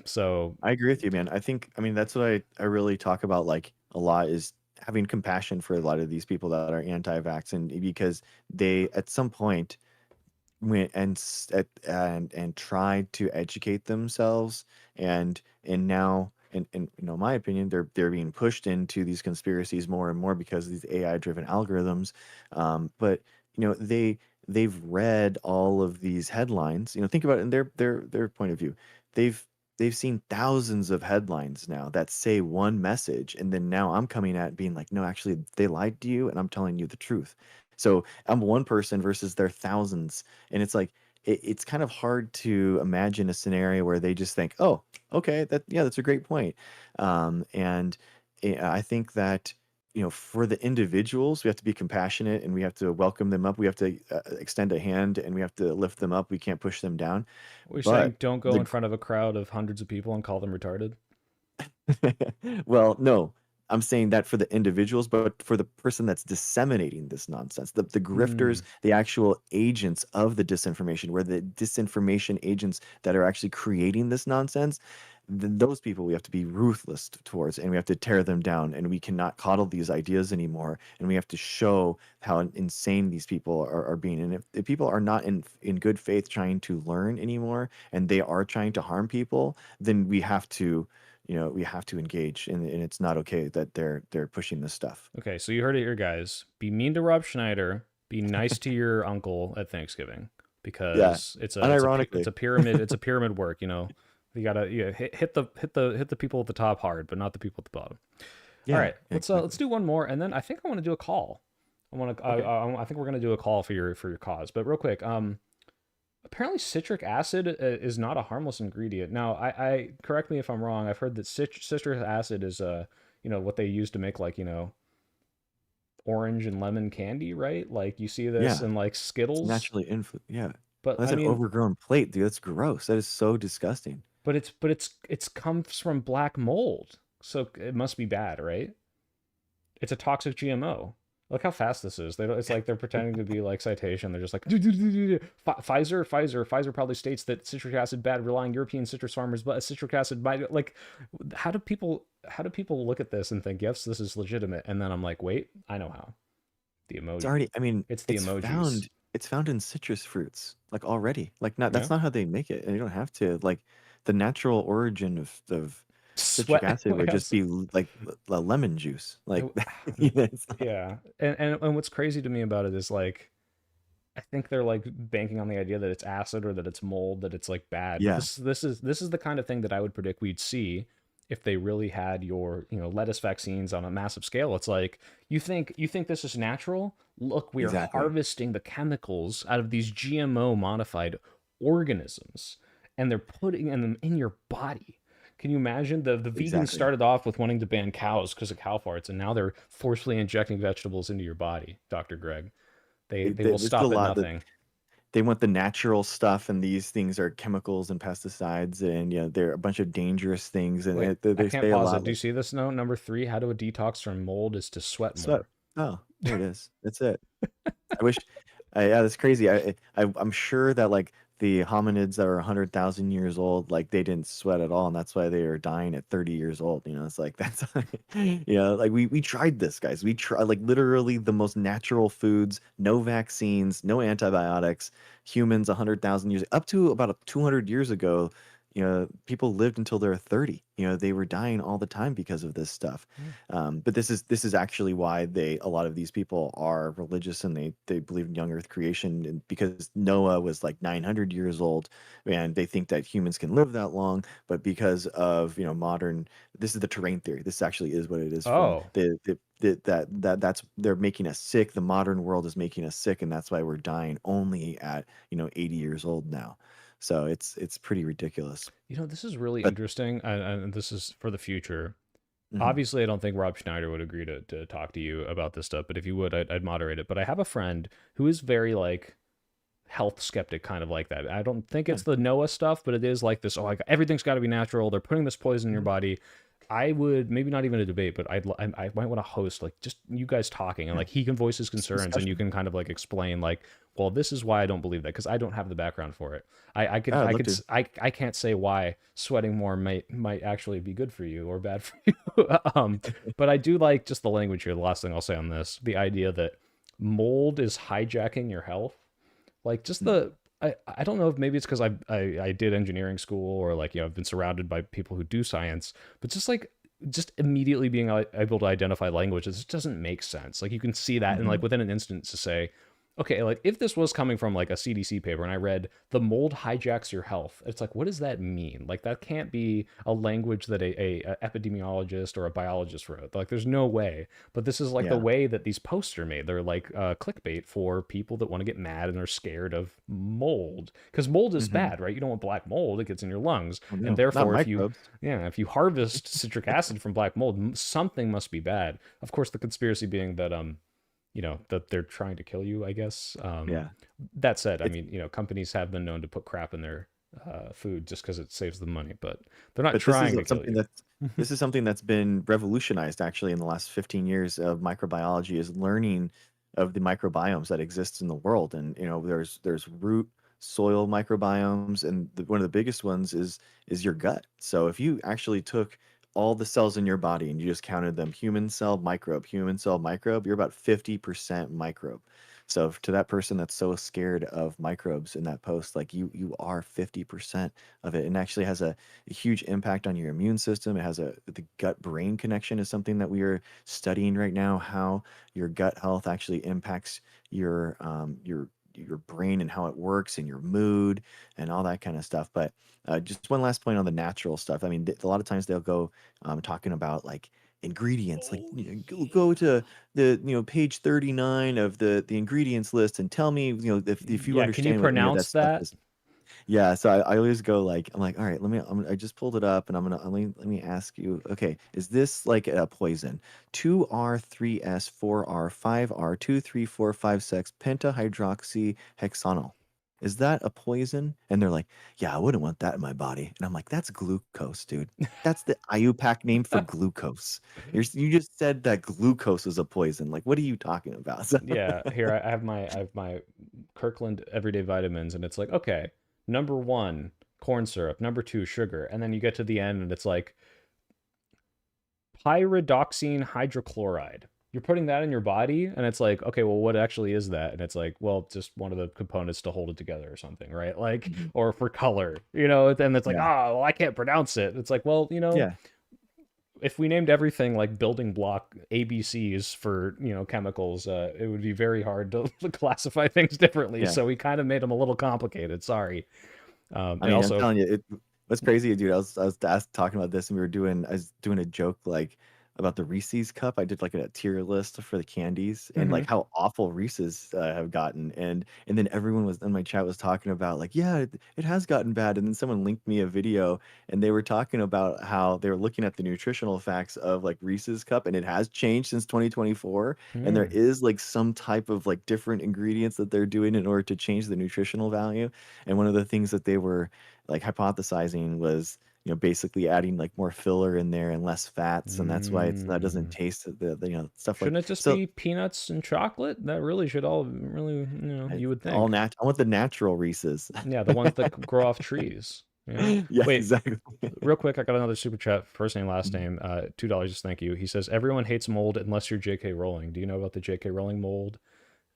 So I agree with you, man. I mean, that's what I really talk about like a lot, is having compassion for a lot of these people that are anti-vax, and because they at some point went and tried to educate themselves, and now in my opinion, they're being pushed into these conspiracies more and more because of these AI driven algorithms. But they've read all of these headlines. Think about it in their point of view. they've they've seen thousands of headlines now that say one message, and then now I'm coming at being like, no, actually they lied to you and I'm telling you the truth. So I'm one person versus their thousands, and it's like it's kind of hard to imagine a scenario where they just think, oh, okay, that's a great point. And I think that for the individuals, we have to be compassionate and we have to welcome them up. We have to extend a hand and we have to lift them up. We can't push them down. we're But saying don't go the in front of a crowd of hundreds of people and call them retarded. well, no, I'm saying that for the individuals, but for the person that's disseminating this nonsense, the Hmm. grifters, the actual agents of the disinformation, where the disinformation agents that are actually creating this nonsense, those people we have to be ruthless towards, and we have to tear them down, and we cannot coddle these ideas anymore, and we have to show how insane these people are being. And if people are not in good faith trying to learn anymore, and they are trying to harm people, then we have to engage, and it's not okay that they're pushing this stuff. Okay, so you heard it here, guys. Be mean to Rob Schneider. Be nice to your uncle at Thanksgiving. Yeah, because it's unironically. a pyramid, it's a pyramid work, you know. You gotta hit the people at the top hard, but not the people at the bottom. All Yeah, right, yeah, let's exactly. do one more, and then I think I want to do a call. Okay. I think we're gonna do a call for your cause. But real quick, apparently citric acid is not a harmless ingredient. Now, I correct me if I'm wrong. I've heard that citric acid is you know, what they use to make, like, you know, orange and lemon candy, right? Like you see this Yeah, in like it's Skittles, naturally yeah. but That's I an mean, overgrown plate, dude. That's gross. That is so disgusting. it's comes from black mold, so it must be bad, right? It's a toxic GMO. Look how fast this is. They don't, it's like they're pretending to be like citation. They're just like Pfizer probably states that citric acid bad, relying European citrus farmers, but a citric acid might like. How do people look at this and think yes, this is legitimate? And then I'm like, wait, I know how. The It's emoji. already, I mean, It's the emojis. it's found in citrus fruits, like already. Like not Yeah. that's not how they make it. And you don't have to. Like the natural origin of citric Sweat. acid would just Yes. be like lemon juice. Like you know, it's not, Yeah. And what's crazy to me about it is like I think they're like banking on the idea that it's acid or that it's mold, that it's like bad. But yeah, this is the kind of thing that I would predict we'd see if they really had your, you know, lettuce vaccines on a massive scale. It's like you think this is natural? Look, we are exactly. harvesting the chemicals out of these GMO modified organisms and they're putting them in your body. Can you imagine the vegans Exactly. started off with wanting to ban cows because of cow farts, and now they're forcefully injecting vegetables into your body, Dr. Greg. They will There's a stop at lot that nothing. they want the natural stuff, and these things are chemicals and pesticides, and you know they're a bunch of dangerous things, and Wait, I they can't say a pause it. lot Do you like see this note? Number three, how to detox from mold is to sweat sweat. more. Oh, there it is. That's it. I wish. Yeah, that's crazy. I'm sure that like the hominids that are 100,000 years old, like they didn't sweat at all, and that's why they are dying at 30 years old. You know, it's like that's you know, like we tried this, guys. We tried like literally the most natural foods, no vaccines, no antibiotics. Humans 100,000 years up to about 200 years ago. You know, people lived until they were 30. You know, they were dying all the time because of this stuff. Yeah. But this is actually why a lot of these people are religious, and they believe in young Earth creation, and because Noah was like 900 years old, and they think that humans can live that long. But because of modern, this is the terrain theory. This actually is what it is from Oh, that's they're making us sick. The modern world is making us sick, and that's why we're dying only at 80 years old now. So it's pretty ridiculous. you know, this is really But interesting, and this is for the future. mhm, Obviously, I don't think Rob Schneider would agree to talk to you about this stuff, but if you would, I'd moderate it. But I have a friend who is very like health skeptic, kind of like that. I don't think yeah, it's the Noah stuff, but it is like this. Oh, like everything's got to be natural. They're putting this poison in your mhm, body. I would maybe not even a debate, but I might want to host like just you guys talking and yeah, like he can voice his it's a concerns and you discussion. can kind of like explain like, well, this is why I don't believe that because I don't have the background for it. Yeah, I'd love to. I can't say why sweating more might actually be good for you or bad for you. But I do like just the language here. The last thing I'll say on this, the idea that mold is hijacking your health, like just Mm, I don't know if maybe it's because I did engineering school or like, you know, I've been surrounded by people who do science, but just like just immediately being able to identify language, it just doesn't make sense. Like you can see that and like mhm, within an instant to say, okay, like if this was coming from like a CDC paper and I read the mold hijacks your health, it's like, what does that mean? Like that can't be a language that a epidemiologist or a biologist wrote. Like there's no way. But this is like the yeah, way that these posts are made. They're like clickbait for people that want to get mad and are scared of mold because mold is mhm. bad, right? You don't want black mold; it gets in your lungs, Oh and no, not therefore, microbes. if you harvest citric acid from black mold, something must be bad. Of course, the conspiracy being that you know that they're trying to kill you, I guess. Yeah, That said, I it's mean, you know, companies have been known to put crap in their food just because it saves them money, but they're not but this is trying to kill something you. that's been revolutionized actually in the last 15 years of microbiology is learning of the microbiomes that exist in the world. And there's root soil microbiomes, and one of the biggest ones is your gut. So if you actually took all the cells in your body and you just counted them, human cell microbe, you're about 50% microbe. So to that person that's so scared of microbes in that post, like you are 50% of it, and actually has a huge impact on your immune system. It has the gut brain connection is something that we are studying right now, how your gut health actually impacts your your brain and how it works and your mood and all that kind of stuff. But just one last point on the natural stuff. I mean, a lot of times they'll go talking about like ingredients, like go to the page 39 of the ingredients list and tell me if you Yeah, can you understand what that pronounce stuff that? is. Yeah, so I always go like I'm like, all right, I just pulled it up and let me ask you, okay, is this like a poison? 2R, 3S, 4R, 5R, 2, 3, 4, 5, 6 pentahydroxyhexanol. Is that a poison? And they're like, yeah, I wouldn't want that in my body. And I'm like, that's glucose, dude. That's the IUPAC name for glucose. You just said that glucose is a poison. Like, what are you talking about? So- Yeah, here I have my Kirkland everyday vitamins, and it's like, okay, number one, corn syrup, number two, sugar, and then you get to the end and it's like pyridoxine hydrochloride. You're putting that in your body, and it's like, okay, well, what actually is that? And it's like, well, just one of the components to hold it together or something, right? Like, or for color, then it's like, Yeah. well, I can't pronounce it. It's like, well, Yeah. if we named everything like building block ABCs for chemicals, it would be very hard to classify things differently. Yeah. So we kind of made them a little complicated. Sorry. I And mean, also, I'm telling you, what's crazy, dude. I was talking about this, and I was doing a joke like about the Reese's cup. I did like a tier list for the candies and like how awful Reese's have gotten, and then everyone was in my chat was talking about like, yeah, it has gotten bad, and then someone linked me a video, and they were talking about how they were looking at the nutritional facts of like Reese's cup, and it has changed since 2024, and there is like some type of like different ingredients that they're doing in order to change the nutritional value. And one of the things that they were like hypothesizing was, basically adding like more filler in there and less fats, and that's why that doesn't taste the stuff like shouldn't it just so. be peanuts and chocolate? That really should all really, you would All think. I want the natural Reese's. Yeah, the ones that grow off trees. Yeah, Wait, exactly. real quick, I got another super chat. First name, last name. $2. Just thank you. He says everyone hates mold unless you're J.K. Rowling. Do you know about the J.K. Rowling mold?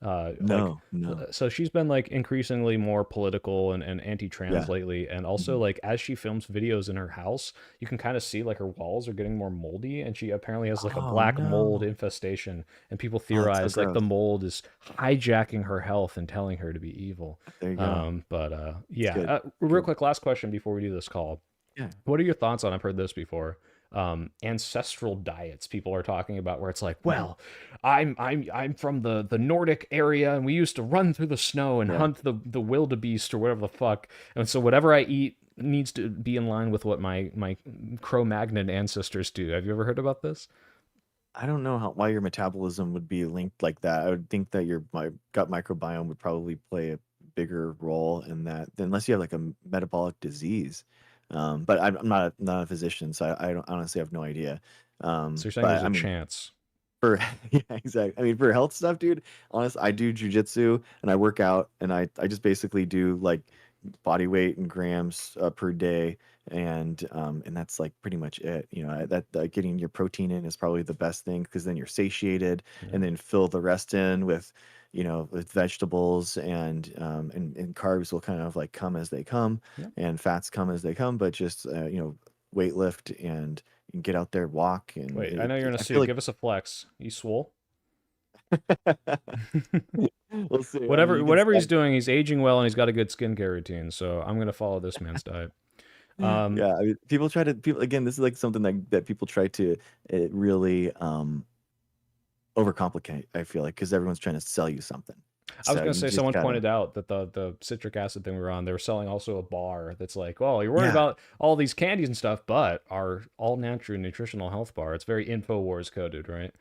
No. So she's been like increasingly more political and anti-trans Yeah. lately, and also like as she films videos in her house, you can kind of see like her walls are getting more moldy, and she apparently has like a Oh black mold no. infestation, and people Oh, that's so theorize like the gross. mold is hijacking her health and telling her to be evil. There you go. Yeah. good. Real Good. quick, last question before we do this call. Yeah. What are your thoughts on? I've heard this before. Ancestral diets people are talking about, where it's like, well, I'm from the Nordic area, and we used to run through the snow and Yeah. hunt the wildebeest or whatever the fuck, and so whatever I eat needs to be in line with what my Cro-Magnon ancestors do. Have you ever heard about this? I don't know why your metabolism would be linked like that. I would think that my gut microbiome would probably play a bigger role in that, unless you have like a metabolic disease. But I'm not a physician, so I don't honestly have no idea. So you're saying But there's I a mean, chance? for yeah, exactly. I mean, for health stuff, dude, honest, I do jujitsu and I work out, and I just basically do like body weight and grams per day, and that's like pretty much it. That getting your protein in is probably the best thing, because then you're satiated, and then fill the rest in with with vegetables, and carbs will kind of like come as they come, Yeah. and fats come as they come, but just weight lift and get out there, walk, and Wait, I know you're in a I suit. feel like Give us a flex. You swole? we'll see. I mean, Whatever you can whatever he's say. doing, he's aging well and he's got a good skincare routine. So I'm gonna follow this man's diet. Yeah, I mean, people again. This is like something that people try to really overcomplicate. I feel like, because everyone's trying to sell you something. I was So gonna you say, just someone gotta. pointed out that the citric acid thing we were on, they were selling also a bar that's like, well, you're worried Yeah, about all these candies and stuff, but our all natural nutritional health bar. It's very InfoWars coded, right?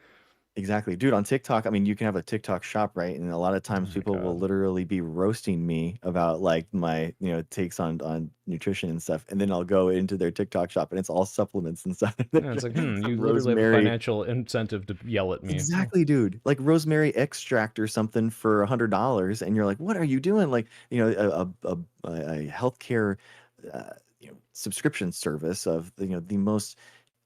exactly, dude. On TikTok, I mean, you can have a TikTok shop, right? And a lot of Oh times my people will god. literally be roasting me about like my takes on nutrition and stuff, and then I'll go into their TikTok shop and it's all supplements and stuff. Yeah, it's like, Some you literally have a rosemary. financial incentive to yell at me. Oh. Exactly, dude. Like rosemary extract or something for $100, and you're like, "What are you doing?" Like, a healthcare, subscription service of the most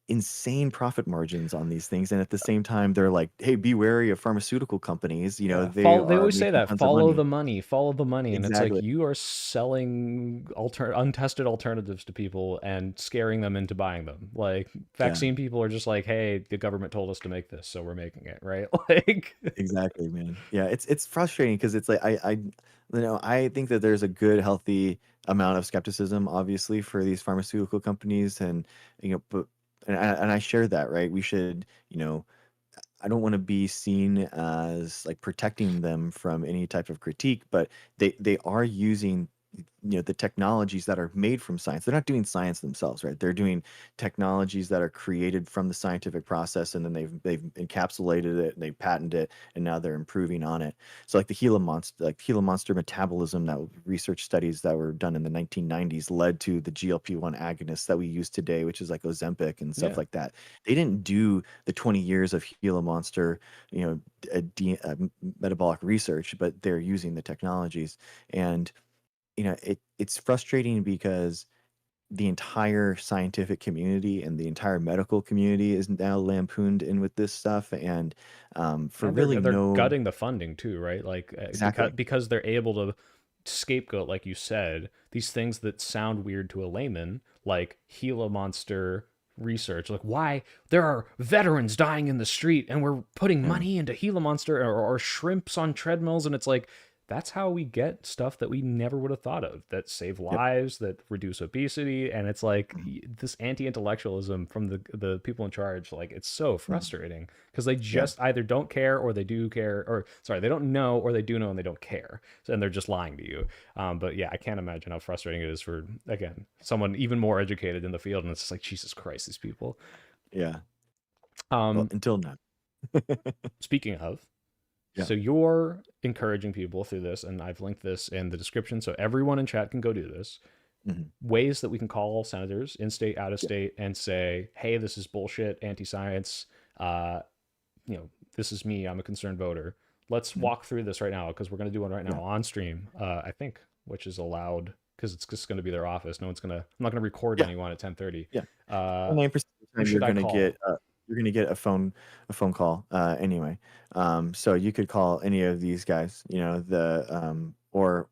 insane profit margins on these things, and at the same time they're like, hey, be wary of pharmaceutical companies, Yeah, they they are always say making that, tons of follow money. the money, follow the money, and it's like Exactly. you are selling untested alternatives to people and scaring them into buying them. Like Yeah, vaccine people are just like, hey, the government told us to make this, so we're making it, right? Like, exactly, man. Yeah, it's frustrating because it's like I think that there's a good healthy amount of skepticism obviously for these pharmaceutical companies, and but and I share that, right? We should, I don't want to be seen as like protecting them from any type of critique, but they are using the technologies that are made from science. They're not doing science themselves, right? They're doing technologies that are created from the scientific process, and then they've encapsulated it and they patented it, and now they're improving on it. So like the Gila monster metabolism, that research studies that were done in the 1990s led to the GLP-1 agonists that we use today, which is like Ozempic and stuff yeah, like that. They didn't do the 20 years of Gila monster, metabolic research, but they're using the technologies. And it's frustrating because the entire scientific community and the entire medical community is now lampooned in with this stuff, and for and really they're no. gutting the funding too, right? Like Exactly. because they're able to scapegoat, like you said, these things that sound weird to a layman, like Gila monster research. Like, why there are veterans dying in the street and we're putting Yeah, money into Gila monster, or shrimps on treadmills, and it's like that's how we get stuff that we never would have thought of, that save yep. lives, that reduce obesity. And it's like Mhm. this anti-intellectualism from the people in charge, like it's so Mhm. frustrating because they Yeah, just either don't care or they do care, or sorry, they don't know or they do know and they don't care, and they're just lying to you. But yeah, I can't imagine how frustrating it is for, again, someone even more educated in the field, and it's just like, Jesus Christ, these people. yeah. Well, um until now. Speaking of, Yeah. so you're encouraging people through this, and I've linked this in the description so everyone in chat can go do this. Mhm. Ways that we can call senators in state, out of Yeah. state, and say, hey, this is bullshit, anti-science. uh this is me, I'm a concerned voter. Let's Mhm. walk through this right now, because we're going to do one right Yeah. now on stream, I think, which is allowed because it's just going to be their office. I'm not going to record Yeah. anyone at 10:30. Yeah. uh 9% of the who time should I call? you're gonna get a phone call anyway. So you could call any of these guys, or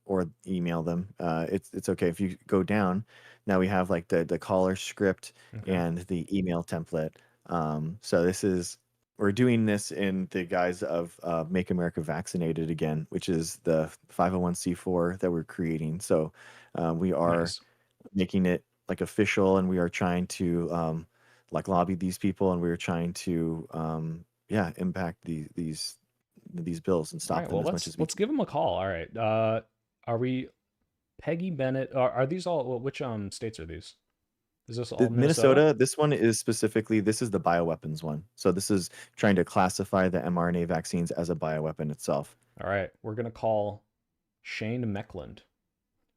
email them. It's okay if you go down. Now we have like the caller script Okay. and the email template. So we're doing this in the guise of Make America Vaccinated Again, which is the 501(c)(4) that we're creating. So we are Nice. making it like official, and we are trying to like lobby these people, and we are trying to impact these bills and All stop right, them well, as much as we let's can. give them a call. All right. Are we Peggy Bennett? Are these all, which states are these? Is this all The Minnesota? Minnesota, this one is specifically, this is the bioweapons one. So this is trying to classify the mRNA vaccines as a bioweapon itself. All right, we're gonna call Shane Meckland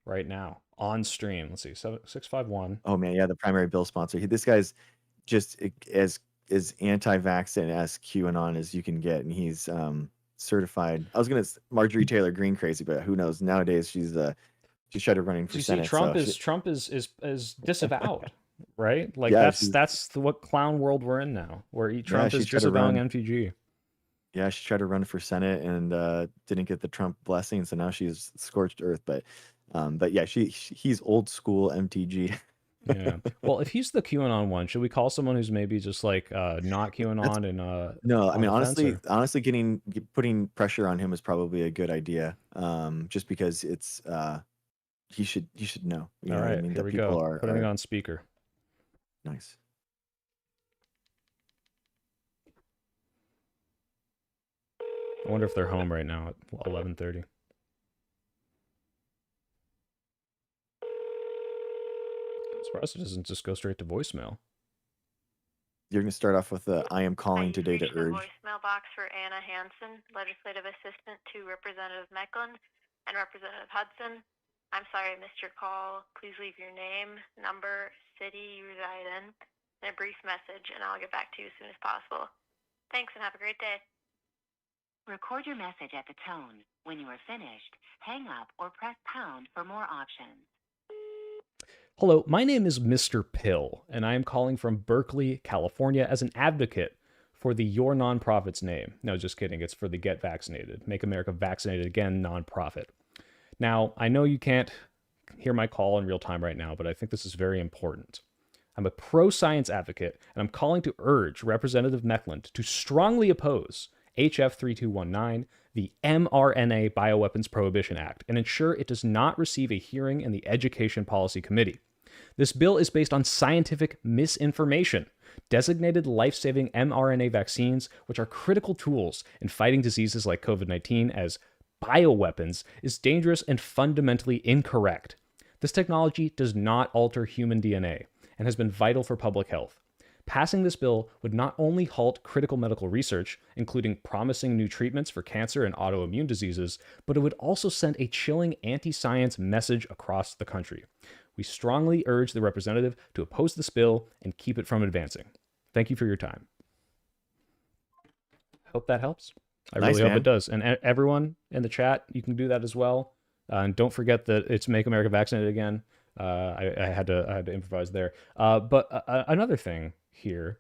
right now on stream. Let's see, 651. Oh man, yeah, the primary bill sponsor. This guy's just as anti-vax and as QAnon as you can get, and he's certified. I was gonna Marjorie Taylor Greene crazy, but who knows? Nowadays she started running So for you see, Senate. So Trump is disavowed, right? Like yeah, that's what clown world we're in now, where yeah, Trump she is tried to disavowing run. MTG. Yeah, she tried to run for Senate and didn't get the Trump blessing, so now she's scorched earth. But yeah, he's old school MTG. Yeah. Well, if he's the QAnon one, should we call someone who's maybe just like not That's QAnon and No, I on mean the fence, or? honestly, putting pressure on him is probably a good idea. Just because it's he should know. You All know what I right, mean? here That we people go. are Putting it on speaker. nice. I wonder if they're home right now at 11:30. I'm surprised it doesn't just go straight to voicemail. You're gonna start off with I am calling You've today to reached the urge. voicemail box for Anna Hansen, Legislative Assistant to Representative Mecklen and Representative Hudson. I'm sorry I missed your call. Please leave your name, number, city you reside in, and a brief message, and I'll get back to you as soon as possible. Thanks, and have a great day. Record your message at the tone. When you are finished, hang up or press pound for more options. Hello, my name is Mr. Pill, and I am calling from Berkeley, California as an advocate for the Your Nonprofit's name. No, just kidding. It's for the Get Vaccinated, Make America Vaccinated Again nonprofit. Now, I know you can't hear my call in real time right now, but I think this is very important. I'm a pro-science advocate, and I'm calling to urge Representative Meckland to strongly oppose HF 3219, the mRNA Bioweapons Prohibition Act, and ensure it does not receive a hearing in the Education Policy Committee. This bill is based on scientific misinformation. Designated life-saving mRNA vaccines, which are critical tools in fighting diseases like COVID-19 as bioweapons, is dangerous and fundamentally incorrect. This technology does not alter human DNA and has been vital for public health. Passing this bill would not only halt critical medical research, including promising new treatments for cancer and autoimmune diseases, but it would also send a chilling anti-science message across the country. We strongly urge the representative to oppose this bill and keep it from advancing. Thank you for your time. Hope that helps. I Nice, really hope man. it does. And everyone in the chat, you can do that as well. And don't forget that it's Make America Vaccinated Again. I had to improvise there. But another thing here.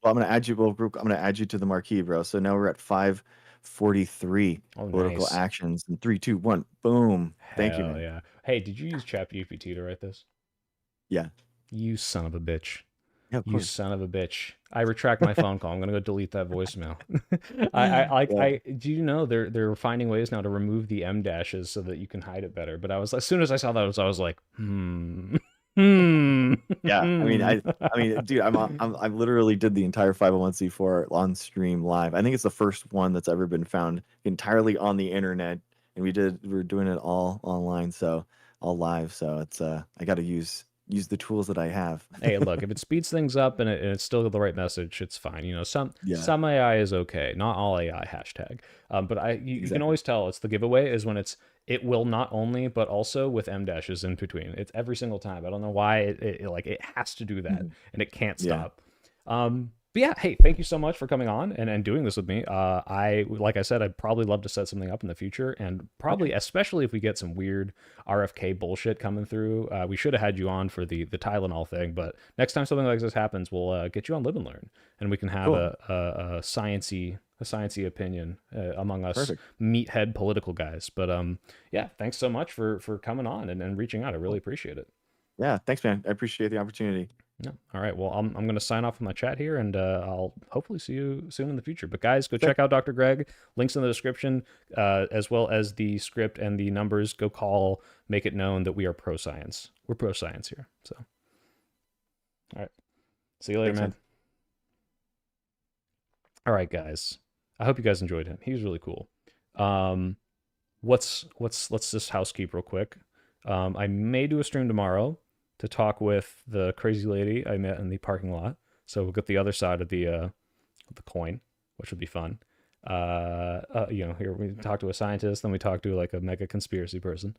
Well, I'm gonna add you. Well, I'm gonna add you to the marquee, bro. So now we're at 543 political Nice. actions. And 3, 2, 1, boom. Thank you, Hell man. yeah. Hey, did you use ChatGPT to write this? Yeah. You son of a bitch. Yeah, of You course. son of a bitch. I retract my phone call. I'm gonna go delete that voicemail. I do you know they're finding ways now to remove the M dashes so that you can hide it better. But I was, as soon as I saw that, I was like, Yeah. I mean, dude, I literally did the entire 501c4 on stream live. I think it's the first one that's ever been found entirely on the internet, and we're doing it all online, so all live. So it's I got to use the tools that I have. Hey, look, if it speeds things up and it's still the right message, it's fine. You know, some AI is okay, not all AI hashtag. But you can always tell it's the giveaway is when it will not only but also with M dashes in between. It's every single time. I don't know why it has to do that and it can't stop. But yeah, hey, thank you so much for coming on and doing this with me. Like I said, I'd probably love to set something up in the future, and probably especially if we get some weird RFK bullshit coming through. We should have had you on for the Tylenol thing, but next time something like this happens, we'll get you on Live and Learn, and we can have a sciencey opinion among us meathead political guys. But yeah, thanks so much for coming on and reaching out. I really appreciate it. Yeah, thanks, man. I appreciate the opportunity. Yeah. All right. Well, I'm going to sign off on my chat here, and I'll hopefully see you soon in the future. But guys, go check out Dr. Greg. Links in the description, as well as the script and the numbers. Go call, make it known that we are pro-science. We're pro-science here. So, all right. See you later, man. All right, guys. I hope you guys enjoyed him. He was really cool. Let's just housekeep real quick. I may do a stream tomorrow to talk with the crazy lady I met in the parking lot. So we'll get the other side of the coin, which would be fun. Here we talk to a scientist, then we talk to like a mega conspiracy person.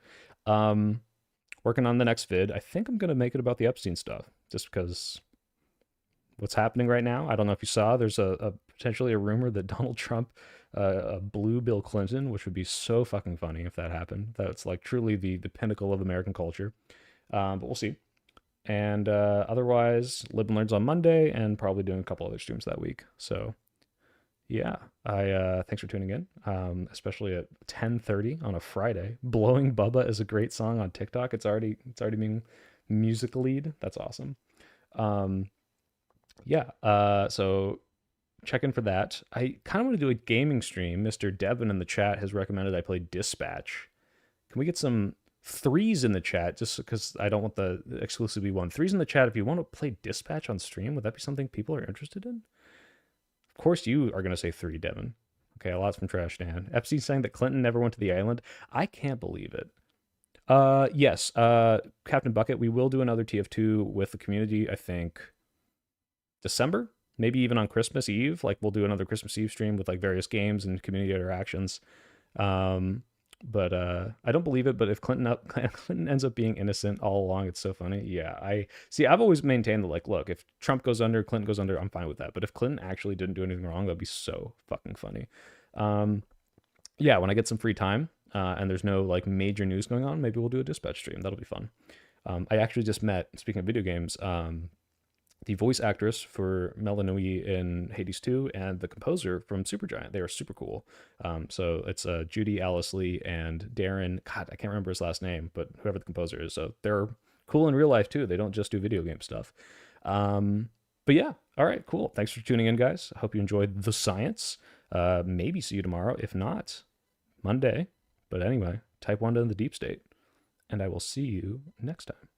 Working on the next vid. I think I'm gonna make it about the Epstein stuff, just because what's happening right now. I don't know if you saw. There's a potentially a rumor that Donald Trump blew Bill Clinton, which would be so fucking funny if that happened. That's like truly the pinnacle of American culture. But we'll see. And otherwise, Live and Learn's on Monday, and probably doing a couple other streams that week. So yeah, thanks for tuning in, especially at 10:30 on a Friday. Blowing Bubba is a great song on TikTok. It's already being musical-lead. That's awesome. So check in for that. I kind of want to do a gaming stream. Mr. Devin in the chat has recommended I play Dispatch. Can we get some threes in the chat, just because I don't want the exclusive to be one? Threes in the chat if you want to play Dispatch on stream. Would that be something people are interested in? Of course you are going to say 3, Devin. Okay, a lot's from Trash Dan. Epstein saying that Clinton never went to the island. I can't believe it. Yes, Captain Bucket, we will do another TF2 with the community, I think December, maybe even on Christmas Eve. Like we'll do another Christmas Eve stream with like various games and community interactions. But I don't believe it. But if Clinton ends up being innocent all along, it's so funny. Yeah, I've always maintained that, like, look, if Trump goes under, Clinton goes under, I'm fine with that. But if Clinton actually didn't do anything wrong, that'd be so fucking funny. Yeah, when I get some free time and there's no like major news going on, maybe we'll do a Dispatch stream. That'll be fun. I actually just met, speaking of video games, the voice actress for Melanui in Hades 2 and the composer from Supergiant. They are super cool. So it's Judy Alice Lee and Darren, God, I can't remember his last name, but whoever the composer is. So they're cool in real life too. They don't just do video game stuff. But yeah, all right, cool. Thanks for tuning in, guys. I hope you enjoyed the science. Maybe see you tomorrow. If not, Monday. But anyway, type 1 to the deep state. And I will see you next time.